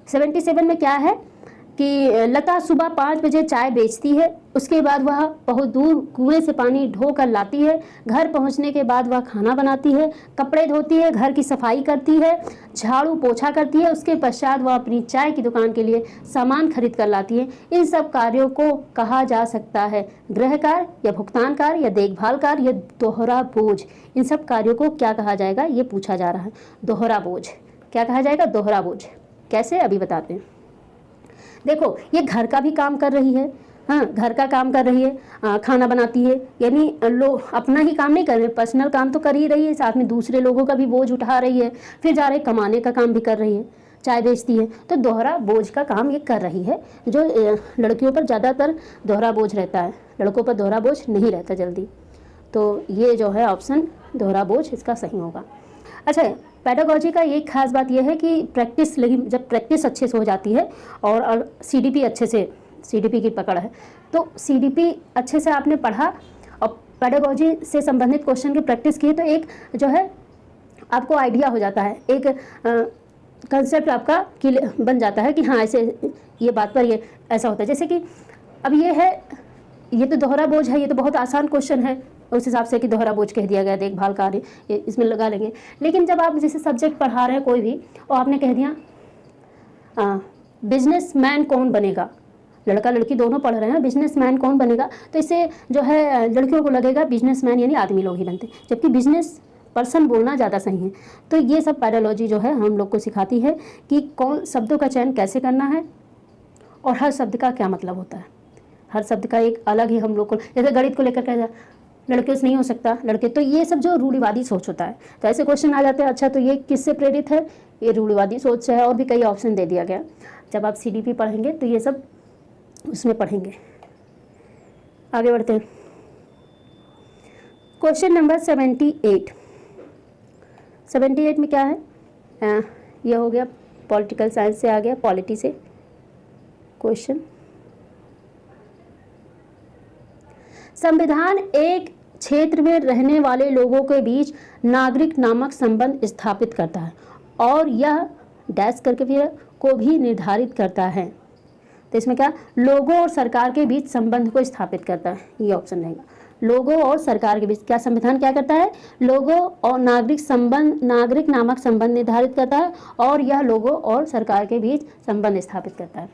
S1: 77 में क्या है कि लता सुबह 5 बजे चाय बेचती है, उसके बाद वह बहुत दूर कुएं से पानी ढोकर लाती है, घर पहुंचने के बाद वह खाना बनाती है, कपड़े धोती है, घर की सफाई करती है, झाड़ू पोछा करती है, उसके पश्चात वह अपनी चाय की दुकान के लिए सामान खरीद कर लाती है। इन सब कार्यों को कहा जा सकता है गृह कार्य या भुगतान कार्य या देखभाल कार्य या दोहरा बोझ। इन सब कार्यों को क्या कहा जाएगा, ये पूछा जा रहा है। दोहरा बोझ क्या कहा जाएगा, दोहरा बोझ कैसे, अभी बताते हैं। देखो ये घर का भी काम कर रही है, हाँ घर का काम कर रही है, खाना बनाती है, यानी लोग अपना ही काम नहीं कर रहे, पर्सनल काम तो कर ही रही है, साथ में दूसरे लोगों का भी बोझ उठा रही है, फिर जा रहे कमाने का काम भी कर रही है, चाय बेचती है, तो दोहरा बोझ का काम ये कर रही है। जो लड़कियों पर ज़्यादातर दोहरा बोझ रहता है, लड़कों पर दोहरा बोझ नहीं रहता जल्दी। तो ये जो है ऑप्शन दोहरा बोझ इसका सही होगा। अच्छा, पेडागोजी का एक खास बात यह है कि प्रैक्टिस, लेकिन जब प्रैक्टिस अच्छे से हो जाती है और सीडीपी अच्छे से, सीडीपी की पकड़ है, तो सीडीपी अच्छे से आपने पढ़ा और पेडागोजी से संबंधित क्वेश्चन की प्रैक्टिस की, तो एक जो है आपको आइडिया हो जाता है, एक कंसेप्ट आपका क्लियर बन जाता है कि हाँ ऐसे ये बात पर ये ऐसा होता है। जैसे कि अब ये है, ये तो दोहरा बोझ है, ये तो बहुत आसान क्वेश्चन है उस हिसाब से कि दोहरा बोझ कह दिया गया, देखभाल कार्य ये इसमें लगा लेंगे। लेकिन जब आप जैसे सब्जेक्ट पढ़ा रहे हैं कोई भी और आपने कह दिया बिजनेसमैन कौन बनेगा, लड़का लड़की दोनों पढ़ रहे हैं, बिजनेसमैन कौन बनेगा, तो इससे जो है लड़कियों को लगेगा बिजनेसमैन यानी आदमी लोग ही बनते, जबकि बिजनेस पर्सन बोलना ज़्यादा सही है। तो ये सब पेडागोजी जो है हम लोग को सिखाती है कि कौन शब्दों का चयन कैसे करना है और हर शब्द का क्या मतलब होता है। हर शब्द का एक अलग ही हम लोग को, जैसे गणित को लेकर कह लड़के से नहीं हो सकता, लड़के, तो ये सब जो रूढ़िवादी सोच होता है, तो ऐसे क्वेश्चन आ जाते हैं। अच्छा तो ये किससे प्रेरित है, ये रूढ़िवादी सोच से है, और भी कई ऑप्शन दे दिया गया। जब आप सीडीपी पढ़ेंगे तो ये सब उसमें पढ़ेंगे। आगे बढ़ते हैं, क्वेश्चन नंबर 78। 78 में क्या है, ये हो गया पॉलिटिकल साइंस से, आ गया पॉलिटी से क्वेश्चन। संविधान एक क्षेत्र में रहने वाले लोगों के बीच नागरिक नामक संबंध स्थापित करता है और यह डैश करके फिर को भी निर्धारित करता है। तो इसमें क्या, लोगों और सरकार के बीच संबंध को स्थापित करता है, ये ऑप्शन रहेगा। लोगों और सरकार के बीच क्या संविधान क्या करता है, लोगों और नागरिक नामक संबंध निर्धारित करता है और यह लोगों और सरकार के बीच संबंध स्थापित करता है।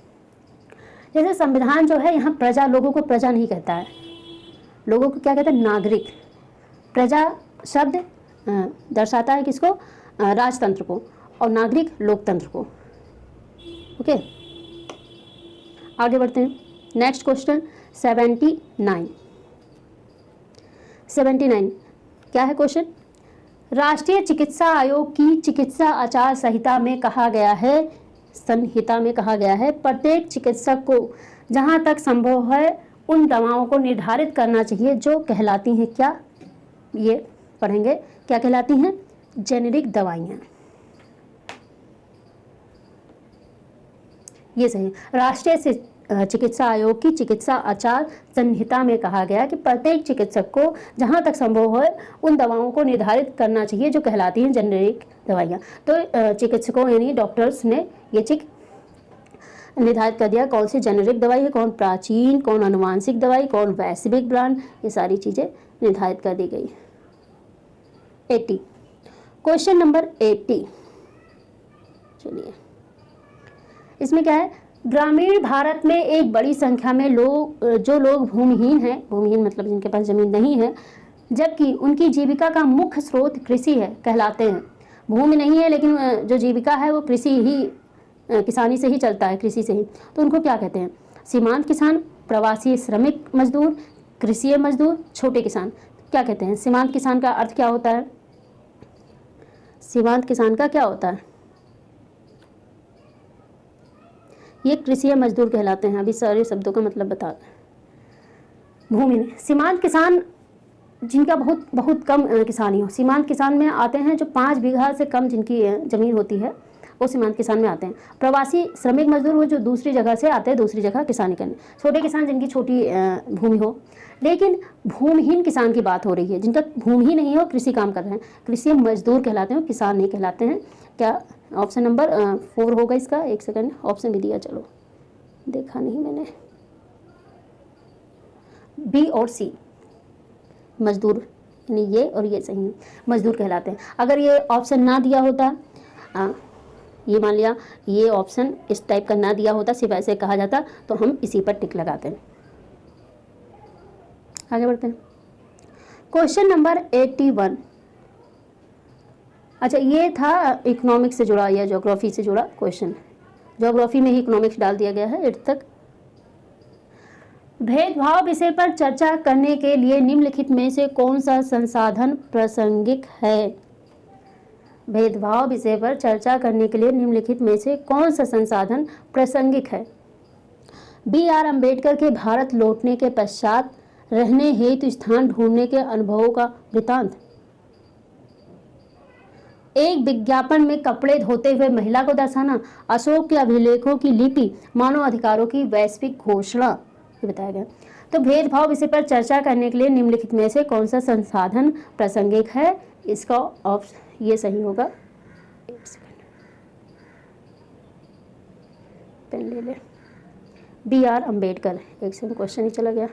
S1: जैसे संविधान जो है यहाँ प्रजा, लोगों को प्रजा नहीं कहता है, लोगों को क्या कहते हैं, नागरिक। प्रजा शब्द दर्शाता है किसको, राजतंत्र को, और नागरिक लोकतंत्र को। ओके, आगे बढ़ते हैं। नेक्स्ट क्वेश्चन 79 क्या है क्वेश्चन? राष्ट्रीय चिकित्सा आयोग की चिकित्सा आचार संहिता में कहा गया है प्रत्येक चिकित्सक को जहां तक संभव है उन दवाओं को निर्धारित करना चाहिए जो कहलाती हैं क्या? ये पढ़ेंगे, क्या कहलाती हैं? जेनेरिक दवाइयाँ। ये सही। राष्ट्रीय चिकित्सा आयोग की चिकित्सा आचार संहिता में कहा गया कि प्रत्येक चिकित्सक को जहां तक संभव हो उन दवाओं को निर्धारित करना चाहिए जो कहलाती हैं जेनेरिक दवाइयाँ। तो चिकित्सकों यानी डॉक्टर्स ने ये निर्धारित कर दिया कौन सी जेनेरिक दवाई है, कौन प्राचीन, कौन आनुवांशिक दवाई, कौन वैश्विक ब्रांड, ये सारी चीज़ें निर्धारित कर दी गई। 80 क्वेश्चन नंबर 80। चलिए, इसमें क्या है? ग्रामीण भारत में एक बड़ी संख्या में जो लोग भूमिहीन हैं, भूमिहीन मतलब जिनके पास जमीन नहीं है, जबकि उनकी जीविका का मुख्य स्रोत कृषि है, कहलाते हैं। भूमि नहीं है लेकिन जो जीविका है वो किसानी से ही चलता है, कृषि से ही, तो उनको क्या कहते हैं? सीमांत किसान, प्रवासी श्रमिक मजदूर, कृषि मजदूर, छोटे किसान। क्या कहते हैं? सीमांत किसान का अर्थ क्या होता है? सीमांत किसान का क्या होता है? ये कृषि मजदूर कहलाते हैं। अभी सारे शब्दों का मतलब बता। भूमि में सीमांत किसान जिनका बहुत कम किसानी हो, सीमांत किसान में आते हैं। जो 5 बीघा से कम जिनकी ज़मीन होती है वो सीमांत किसान में आते हैं। प्रवासी श्रमिक मजदूर वो जो दूसरी जगह से आते हैं, दूसरी जगह किसानी करने। छोटे किसान जिनकी छोटी भूमि हो। लेकिन भूमिहीन किसान की बात हो रही है, जिनका भूमि ही नहीं हो, कृषि काम कर रहे हैं, कृषि मजदूर कहलाते हैं, किसान नहीं कहलाते हैं। क्या ऑप्शन नंबर 4 होगा इसका? एक सेकंड, ऑप्शन भी दिया, चलो देखा नहीं मैंने। बी और सी मजदूर, यानी ये और ये सही है, मजदूर कहलाते हैं। अगर ये ऑप्शन ना दिया होता, ये मान लिया ये ऑप्शन इस टाइप का ना दिया होता, सिर्फ ऐसे कहा जाता, तो हम इसी पर टिक लगाते हैं। आगे बढ़ते हैं। Question number 81। अच्छा, ये था इकोनॉमिक्स से जुड़ा या ज्योग्राफी से जुड़ा क्वेश्चन। ज्योग्राफी में ही इकोनॉमिक्स डाल दिया गया है 8 तक। भेदभाव विषय पर चर्चा करने के लिए निम्नलिखित में से कौन सा संसाधन प्रासंगिक है? भेदभाव विषय पर चर्चा करने के लिए निम्नलिखित में से कौन सा संसाधन प्रासंगिक है? B.R. अम्बेडकर के भारत लौटने के पश्चात रहने हेतु स्थान ढूंढने के अनुभवों का वृतांत। एक विज्ञापन में कपड़े धोते हुए महिला को दर्शाना। अशोक के अभिलेखों की लिपि। मानव अधिकारों की वैश्विक घोषणा। ये बताया गया। तो भेदभाव विषय पर चर्चा करने के लिए निम्नलिखित में से कौन सा संसाधन प्रासंगिक है? इसका ऑप्शन ये सही होगा। एक सेकंड, पेन ले ले। B.R. अम्बेडकर, एक सेकंड क्वेश्चन ही चला गया।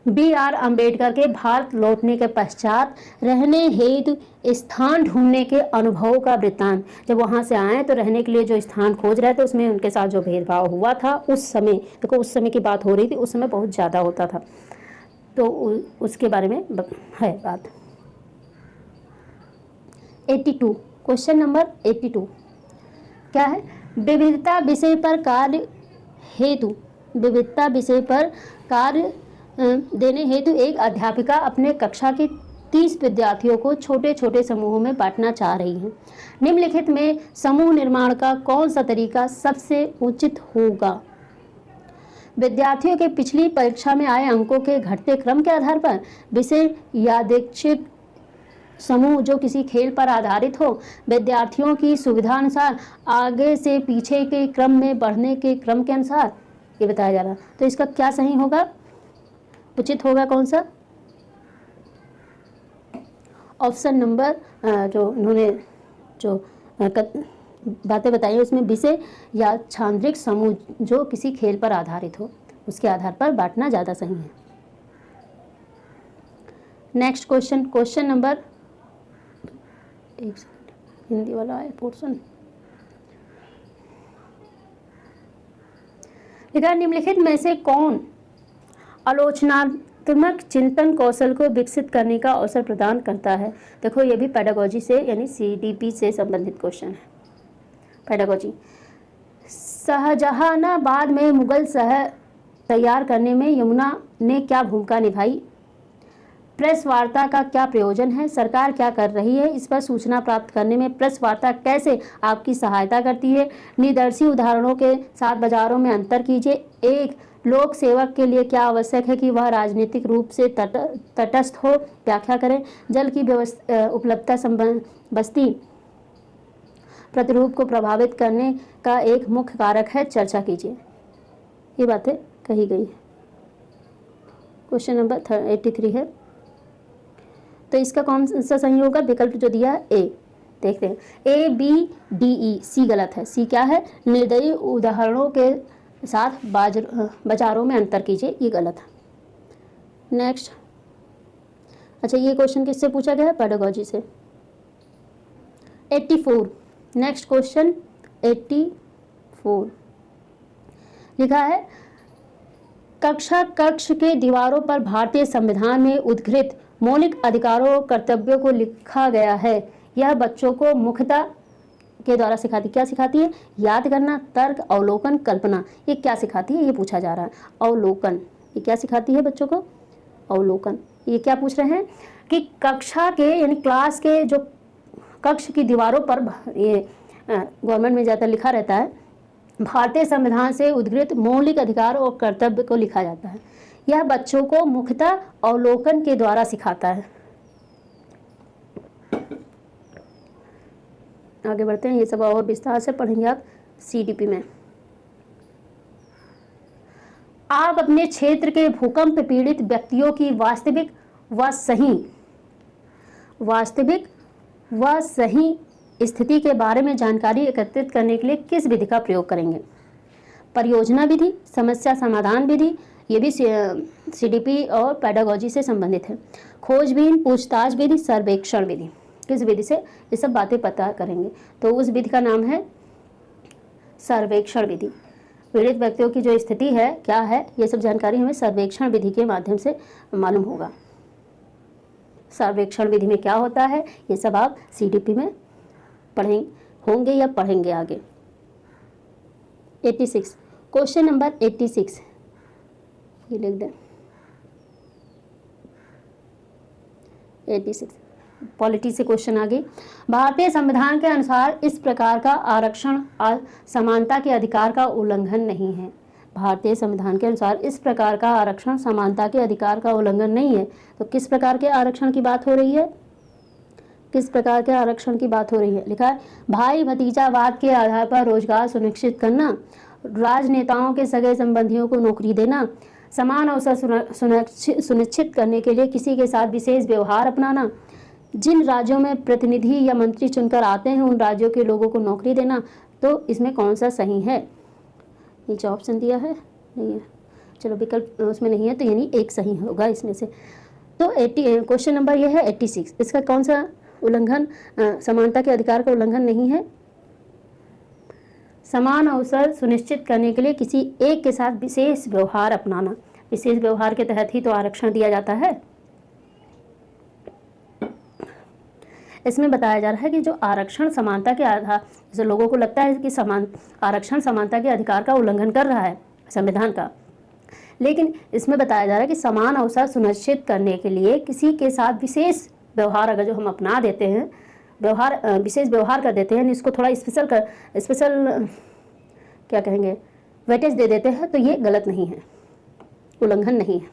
S1: B.R. अम्बेडकर के भारत लौटने के पश्चात रहने हेतु स्थान ढूंढने के अनुभवों का वृत्तांत। जब वहां से आए तो रहने के लिए जो स्थान खोज रहे थे उसमें उनके साथ जो भेदभाव हुआ था उस समय, देखो उस समय की बात हो रही थी, उस समय बहुत ज़्यादा होता था, तो उसके बारे में है बात। 82 क्वेश्चन नंबर 82 क्या है? विविधता विषय पर कार्य देने हेतु एक अध्यापिका अपने कक्षा के 30 विद्यार्थियों को छोटे छोटे समूहों में बांटना चाह रही है। निम्नलिखित में समूह निर्माण का कौन सा तरीका सबसे उचित होगा? विद्यार्थियों के पिछली परीक्षा में आए अंकों के घटते क्रम के आधार पर विषय यादृच्छिक समूह जो किसी खेल पर आधारित हो, विद्यार्थियों की सुविधा अनुसार आगे से पीछे के क्रम में बढ़ने के क्रम के अनुसार, ये बताया जा रहा। तो इसका क्या सही होगा, उचित होगा कौन सा? ऑप्शन नंबर जो इन्होंने जो बातें बताई उसमें विषय या छांद्रिक समूह जो किसी खेल पर आधारित हो उसके आधार पर बांटना ज़्यादा सही है। नेक्स्ट क्वेश्चन, क्वेश्चन नंबर, एक सेकंड, हिंदी वाला है पोर्शन। लिखा निम्नलिखित में से कौन रचनात्मक चिंतन कौशल को विकसित करने का अवसर प्रदान करता है। देखो ये भी पेडागोजी से यानी CDP से संबंधित क्वेश्चन है। पेडागोजी, शाहजहानाबाद में मुगल शहर तैयार करने में यमुना ने क्या भूमिका निभाई? प्रेस वार्ता का क्या प्रयोजन है? सरकार क्या कर रही है? इस पर सूचना प्राप्त करने में प्रेस वार्ता कैसे आपकी सहायता करती है? निदर्शी उदाहरणों के साथ बाजारों में अंतर कीजिए। एक लोक सेवक के लिए क्या आवश्यक है कि वह राजनीतिक रूप से तटस्थ हो? व्याख्या करें। जल की उपलब्धता बस्ती प्रतिरूप को प्रभावित करने का एक मुख्य कारक है, चर्चा कीजिए। ये बातें कही गई है। क्वेश्चन नंबर 83 है, तो इसका कौन सा सही होगा? विकल्प जो दिया है ए। देखते हैं, ABDE, सी गलत है। सी क्या है? निर्दयी उदाहरणों के साथ बाजारों में अंतर कीजिए, ये गलत है। नेक्स्ट, अच्छा ये क्वेश्चन किससे पूछा गया है? पेडागोजी से। 84, नेक्स्ट क्वेश्चन 84 लिखा है, कक्ष के दीवारों पर भारतीय संविधान में उद्घृत मौलिक अधिकारों और कर्तव्यों को लिखा गया है। यह बच्चों को मुख्यतः के द्वारा सिखाती, क्या सिखाती है? याद करना, तर्क, अवलोकन, कल्पना। ये क्या सिखाती है? ये पूछा जा रहा है। अवलोकन, ये क्या सिखाती है बच्चों को? अवलोकन। ये क्या पूछ रहे हैं कि कक्षा के यानी क्लास के जो कक्ष की दीवारों पर, ये गवर्नमेंट में ज़्यादातर लिखा रहता है, भारतीय संविधान से उद्घृत मौलिक अधिकार और कर्तव्य को लिखा जाता है। यह बच्चों को मुख्यतः अवलोकन के द्वारा सिखाता है। आगे बढ़ते हैं, ये सब और विस्तार से पढ़ेंगे आप CDP में। आप अपने क्षेत्र के भूकंप पीड़ित व्यक्तियों की वास्तविक व सही स्थिति के बारे में जानकारी एकत्रित करने के लिए किस विधि का प्रयोग करेंगे? परियोजना विधि, समस्या समाधान विधि, ये भी CDP और पेडागोजी से संबंधित है। खोजबीन, पूछताछ विधि, सर्वेक्षण विधि, किस विधि से ये सब बातें पता करेंगे? तो उस विधि का नाम है सर्वेक्षण विधि। पीड़ित व्यक्तियों की जो स्थिति है, क्या है, ये सब जानकारी हमें सर्वेक्षण विधि के माध्यम से मालूम होगा। सर्वेक्षण विधि में क्या होता है, ये सब आप CDP में होंगे या पढ़ेंगे आगे। 86, क्वेश्चन नंबर 86 ये लिख दें। 86 पॉलिटी से क्वेश्चन आगे। भारतीय संविधान के अनुसार इस प्रकार का आरक्षण समानता के अधिकार का उल्लंघन नहीं है। भारतीय संविधान के अनुसार इस प्रकार का आरक्षण समानता के अधिकार का उल्लंघन नहीं है। तो किस प्रकार के आरक्षण की बात हो रही है? किस प्रकार के आरक्षण की बात हो रही है? लिखा है, भाई भतीजावाद के आधार पर रोजगार सुनिश्चित करना, राजनेताओं के सगे संबंधियों को नौकरी देना, समान अवसर सुनिश्चित करने के लिए किसी के साथ विशेष व्यवहार अपनाना, जिन राज्यों में प्रतिनिधि या मंत्री चुनकर आते हैं उन राज्यों के लोगों को नौकरी देना। तो इसमें कौन सा सही है? नीचे ऑप्शन दिया है, नहीं है, चलो विकल्प उसमें नहीं है, तो यानी एक सही होगा इसमें से। तो 80 क्वेश्चन नंबर ये है 86, इसका कौन सा उल्लंघन, समानता के अधिकार का उल्लंघन नहीं है? समान अवसर सुनिश्चित करने के लिए किसी एक के साथ विशेष व्यवहार अपनाना, विशेष व्यवहार के तहत ही तो आरक्षण दिया जाता है। इसमें बताया जा रहा है कि जो आरक्षण समानता के आधार, जैसे लोगों को लगता है कि आरक्षण समानता के अधिकार का उल्लंघन कर रहा है संविधान का, लेकिन इसमें बताया जा रहा है कि समान अवसर सुनिश्चित करने के लिए किसी के साथ विशेष व्यवहार अगर जो हम अपना देते हैं, विशेष व्यवहार कर देते हैं, इसको थोड़ा स्पेशल क्या कहेंगे, वेटेज दे देते हैं, तो ये गलत नहीं है, उल्लंघन नहीं है।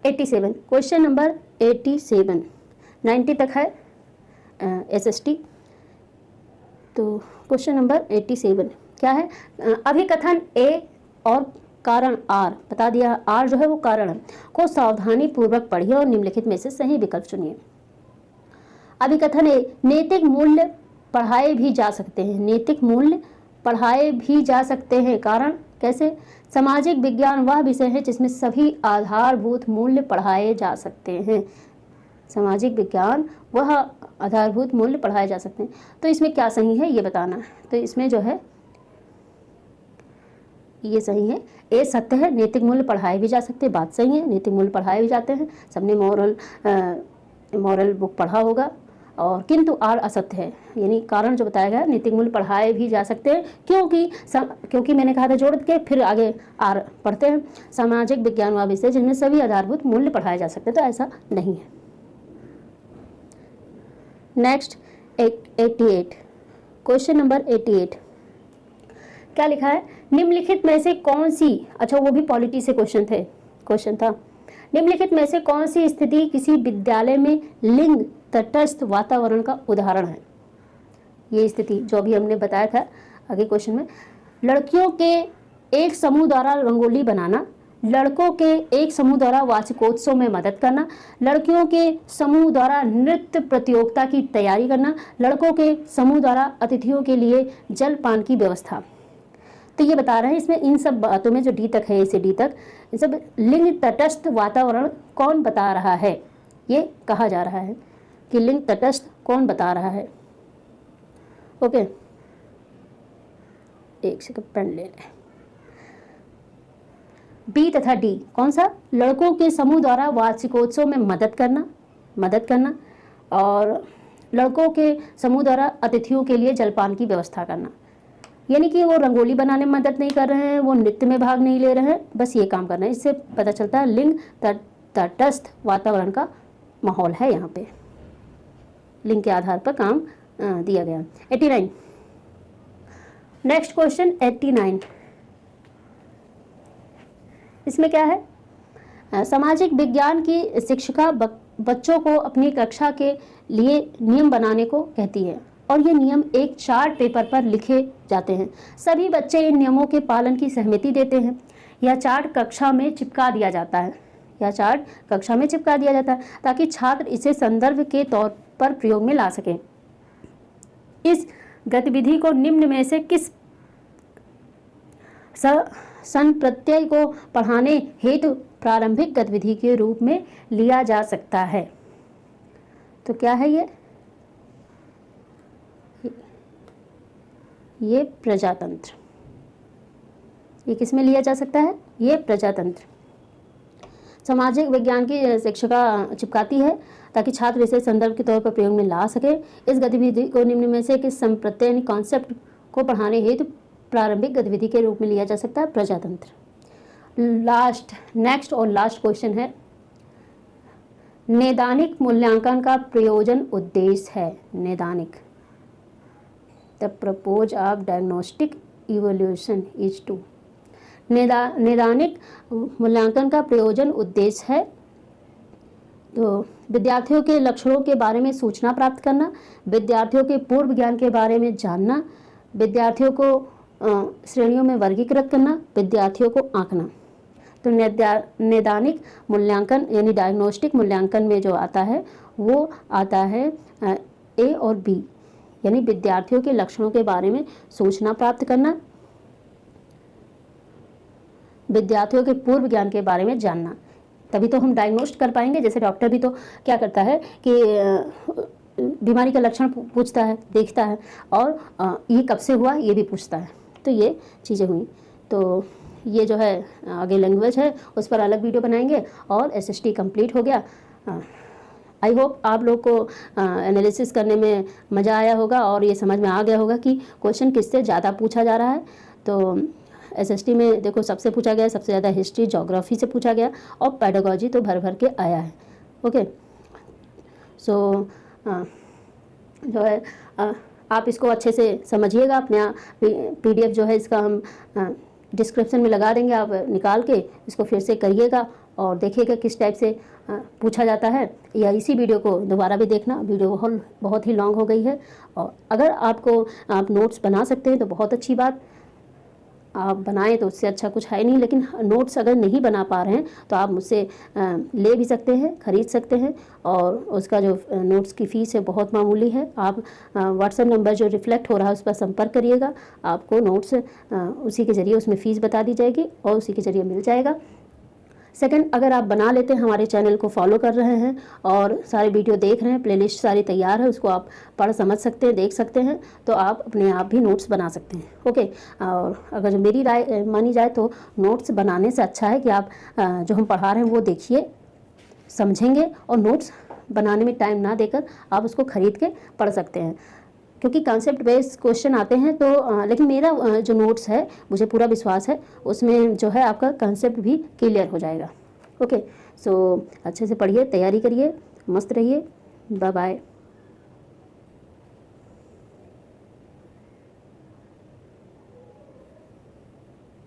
S1: 87 क्वेश्चन नंबर 87 90 तक है SST। तो क्वेश्चन नंबर 87 क्या है? अभिकथन A और कारण R बता दिया, R जो है वो कारण को सावधानी पूर्वक पढ़िए और निम्नलिखित में से सही विकल्प चुनिए। अभिकथन A, नैतिक मूल्य पढ़ाए भी जा सकते हैं, नैतिक मूल्य पढ़ाए भी जा सकते हैं। कारण कैसे? सामाजिक विज्ञान वह विषय है जिसमें सभी आधारभूत मूल्य पढ़ाए जा सकते हैं। सामाजिक विज्ञान वह आधारभूत मूल्य पढ़ाए जा सकते हैं। तो इसमें क्या सही है ये बताना है। तो इसमें जो है ये सही है, ए सत्य है, नैतिक मूल्य पढ़ाए भी जा सकते हैं, बात सही है, नैतिक मूल्य पढ़ाए भी जाते हैं, सबने मॉरल बुक पढ़ा होगा। और किंतु आर असत्य है, यानी कारण जो बताया गया नैतिक मूल्य पढ़ाए भी जा सकते हैं, क्योंकि मैंने कहा था जोड़ के फिर आगे आर पढ़ते हैं। सामाजिक विज्ञान वह विषय जिनमें सभी आधारभूत मूल्य पढ़ाए जा सकते हैं, तो ऐसा नहीं है। नेक्स्ट 88, क्वेश्चन नंबर 88 क्या लिखा है, निम्नलिखित में से कौन सी, अच्छा वो भी पॉलिटी से क्वेश्चन था, निम्नलिखित में से कौन सी स्थिति किसी विद्यालय में लिंग तटस्थ वातावरण का उदाहरण है। ये स्थिति जो अभी हमने बताया था आगे क्वेश्चन में, लड़कियों के एक समूह द्वारा रंगोली बनाना, लड़कों के एक समूह द्वारा वार्षिकोत्सव में मदद करना, लड़कियों के समूह द्वारा नृत्य प्रतियोगिता की तैयारी करना, लड़कों के समूह द्वारा अतिथियों के लिए जलपान की व्यवस्था। तो ये बता रहे हैं इसमें इन सब बातों में जो डी तक है, इसे डी तक, इन सब लिंग तटस्थ वातावरण कौन बता रहा है, ये कहा जा रहा है कि लिंग तटस्थ कौन बता रहा है। ओके, एक सेकंड पेन ले लें। बी तथा डी कौन सा, लड़कों के समूह द्वारा वार्षिकोत्सव में मदद करना और लड़कों के समूह द्वारा अतिथियों के लिए जलपान की व्यवस्था करना। यानी कि वो रंगोली बनाने में मदद नहीं कर रहे हैं, वो नृत्य में भाग नहीं ले रहे हैं, बस ये काम कर रहे हैं। इससे पता चलता है लिंग तटस्थ वातावरण का माहौल है, यहाँ पे लिंग के आधार पर काम दिया गया। 89, नेक्स्ट क्वेश्चन 89, इसमें क्या है, सामाजिक विज्ञान की शिक्षिका बच्चों को अपनी कक्षा के लिए नियम बनाने को कहती है और ये नियम एक चार्ट पेपर पर लिखे जाते हैं। सभी बच्चे इन नियमों के पालन की सहमति देते हैं। यह चार्ट कक्षा में चिपका दिया जाता है ताकि छात्र इसे संदर्भ के तौर पर प्रयोग में ला सकें। इस गतिविधि को निम्न में से किस संप्रत्यय को पढ़ाने हेतु प्रारंभिक गतिविधि के रूप में लिया जा सकता है। तो क्या है ये प्रजातंत्र। ये किस में लिया जा सकता है, ये प्रजातंत्र। सामाजिक विज्ञान की शिक्षिका चिपकाती है ताकि छात्र इसे संदर्भ के तौर पर प्रयोग में ला सके। इस गतिविधि को निम्न में से किस संप्रत्यय कॉन्सेप्ट को पढ़ाने हेतु प्रारंभिक गतिविधि के रूप में लिया जा सकता है, प्रजातंत्र। नेक्स्ट और लास्ट क्वेश्चन है, नैदानिक मूल्यांकन का प्रयोजन उद्देश्य है। नैदानिक, the purpose of diagnostic evaluation is to. नैदानिक मूल्यांकन का प्रयोजन उद्देश्य है तो विद्यार्थियों के लक्षणों के बारे में सूचना प्राप्त करना, विद्यार्थियों के पूर्व ज्ञान के बारे में जानना, विद्यार्थियों को श्रेणियों में वर्गीकृत करना, विद्यार्थियों को आंकना। तो नैदानिक मूल्यांकन यानी डायग्नोस्टिक मूल्यांकन में जो आता है वो आता है ए और बी, यानी विद्यार्थियों के लक्षणों के बारे में सूचना प्राप्त करना, विद्यार्थियों के पूर्व ज्ञान के बारे में जानना। तभी तो हम डायग्नोस्ट कर पाएंगे। जैसे डॉक्टर भी तो क्या करता है कि बीमारी का लक्षण पूछता है, देखता है और ये कब से हुआ ये भी पूछता है। तो ये चीज़ें हुई। तो ये जो है आगे लैंग्वेज है उस पर अलग वीडियो बनाएंगे और SST कंप्लीट हो गया। आई होप आप लोग को एनालिसिस करने में मज़ा आया होगा और ये समझ में आ गया होगा कि क्वेश्चन किससे ज़्यादा पूछा जा रहा है। तो SST में देखो सबसे पूछा गया, सबसे ज़्यादा हिस्ट्री ज्योग्राफी से पूछा गया और पेडागोजी तो भर भर के आया है। ओके, सो जो है आप इसको अच्छे से समझिएगा। अपने PDF जो है इसका हम डिस्क्रिप्शन में लगा देंगे, आप निकाल के इसको फिर से करिएगा और देखिएगा किस टाइप से पूछा जाता है, या इसी वीडियो को दोबारा भी देखना। वीडियो बहुत ही लॉन्ग हो गई है और अगर आप नोट्स बना सकते हैं तो बहुत अच्छी बात, आप बनाएं तो उससे अच्छा कुछ है नहीं। लेकिन नोट्स अगर नहीं बना पा रहे हैं तो आप मुझसे ले भी सकते हैं, ख़रीद सकते हैं और उसका जो नोट्स की फ़ीस है बहुत मामूली है। आप व्हाट्सएप नंबर जो रिफ्लेक्ट हो रहा है उस पर संपर्क करिएगा, आपको नोट्स उसी के ज़रिए उसमें फ़ीस बता दी जाएगी और उसी के ज़रिए मिल जाएगा। सेकंड, अगर आप बना लेते हैं, हमारे चैनल को फॉलो कर रहे हैं और सारे वीडियो देख रहे हैं, प्लेलिस्ट सारी तैयार है, उसको आप पढ़ समझ सकते हैं, देख सकते हैं, तो आप अपने आप भी नोट्स बना सकते हैं। ओके, और अगर जो मेरी राय मानी जाए तो नोट्स बनाने से अच्छा है कि आप जो हम पढ़ा रहे हैं वो देखिए, समझेंगे, और नोट्स बनाने में टाइम ना देकर आप उसको खरीद के पढ़ सकते हैं, क्योंकि कॉन्सेप्ट बेस्ड क्वेश्चन आते हैं। तो लेकिन मेरा जो नोट्स है, मुझे पूरा विश्वास है उसमें जो है आपका कॉन्सेप्ट भी क्लियर हो जाएगा। ओके, सो अच्छे से पढ़िए, तैयारी करिए, मस्त रहिए। Bye bye.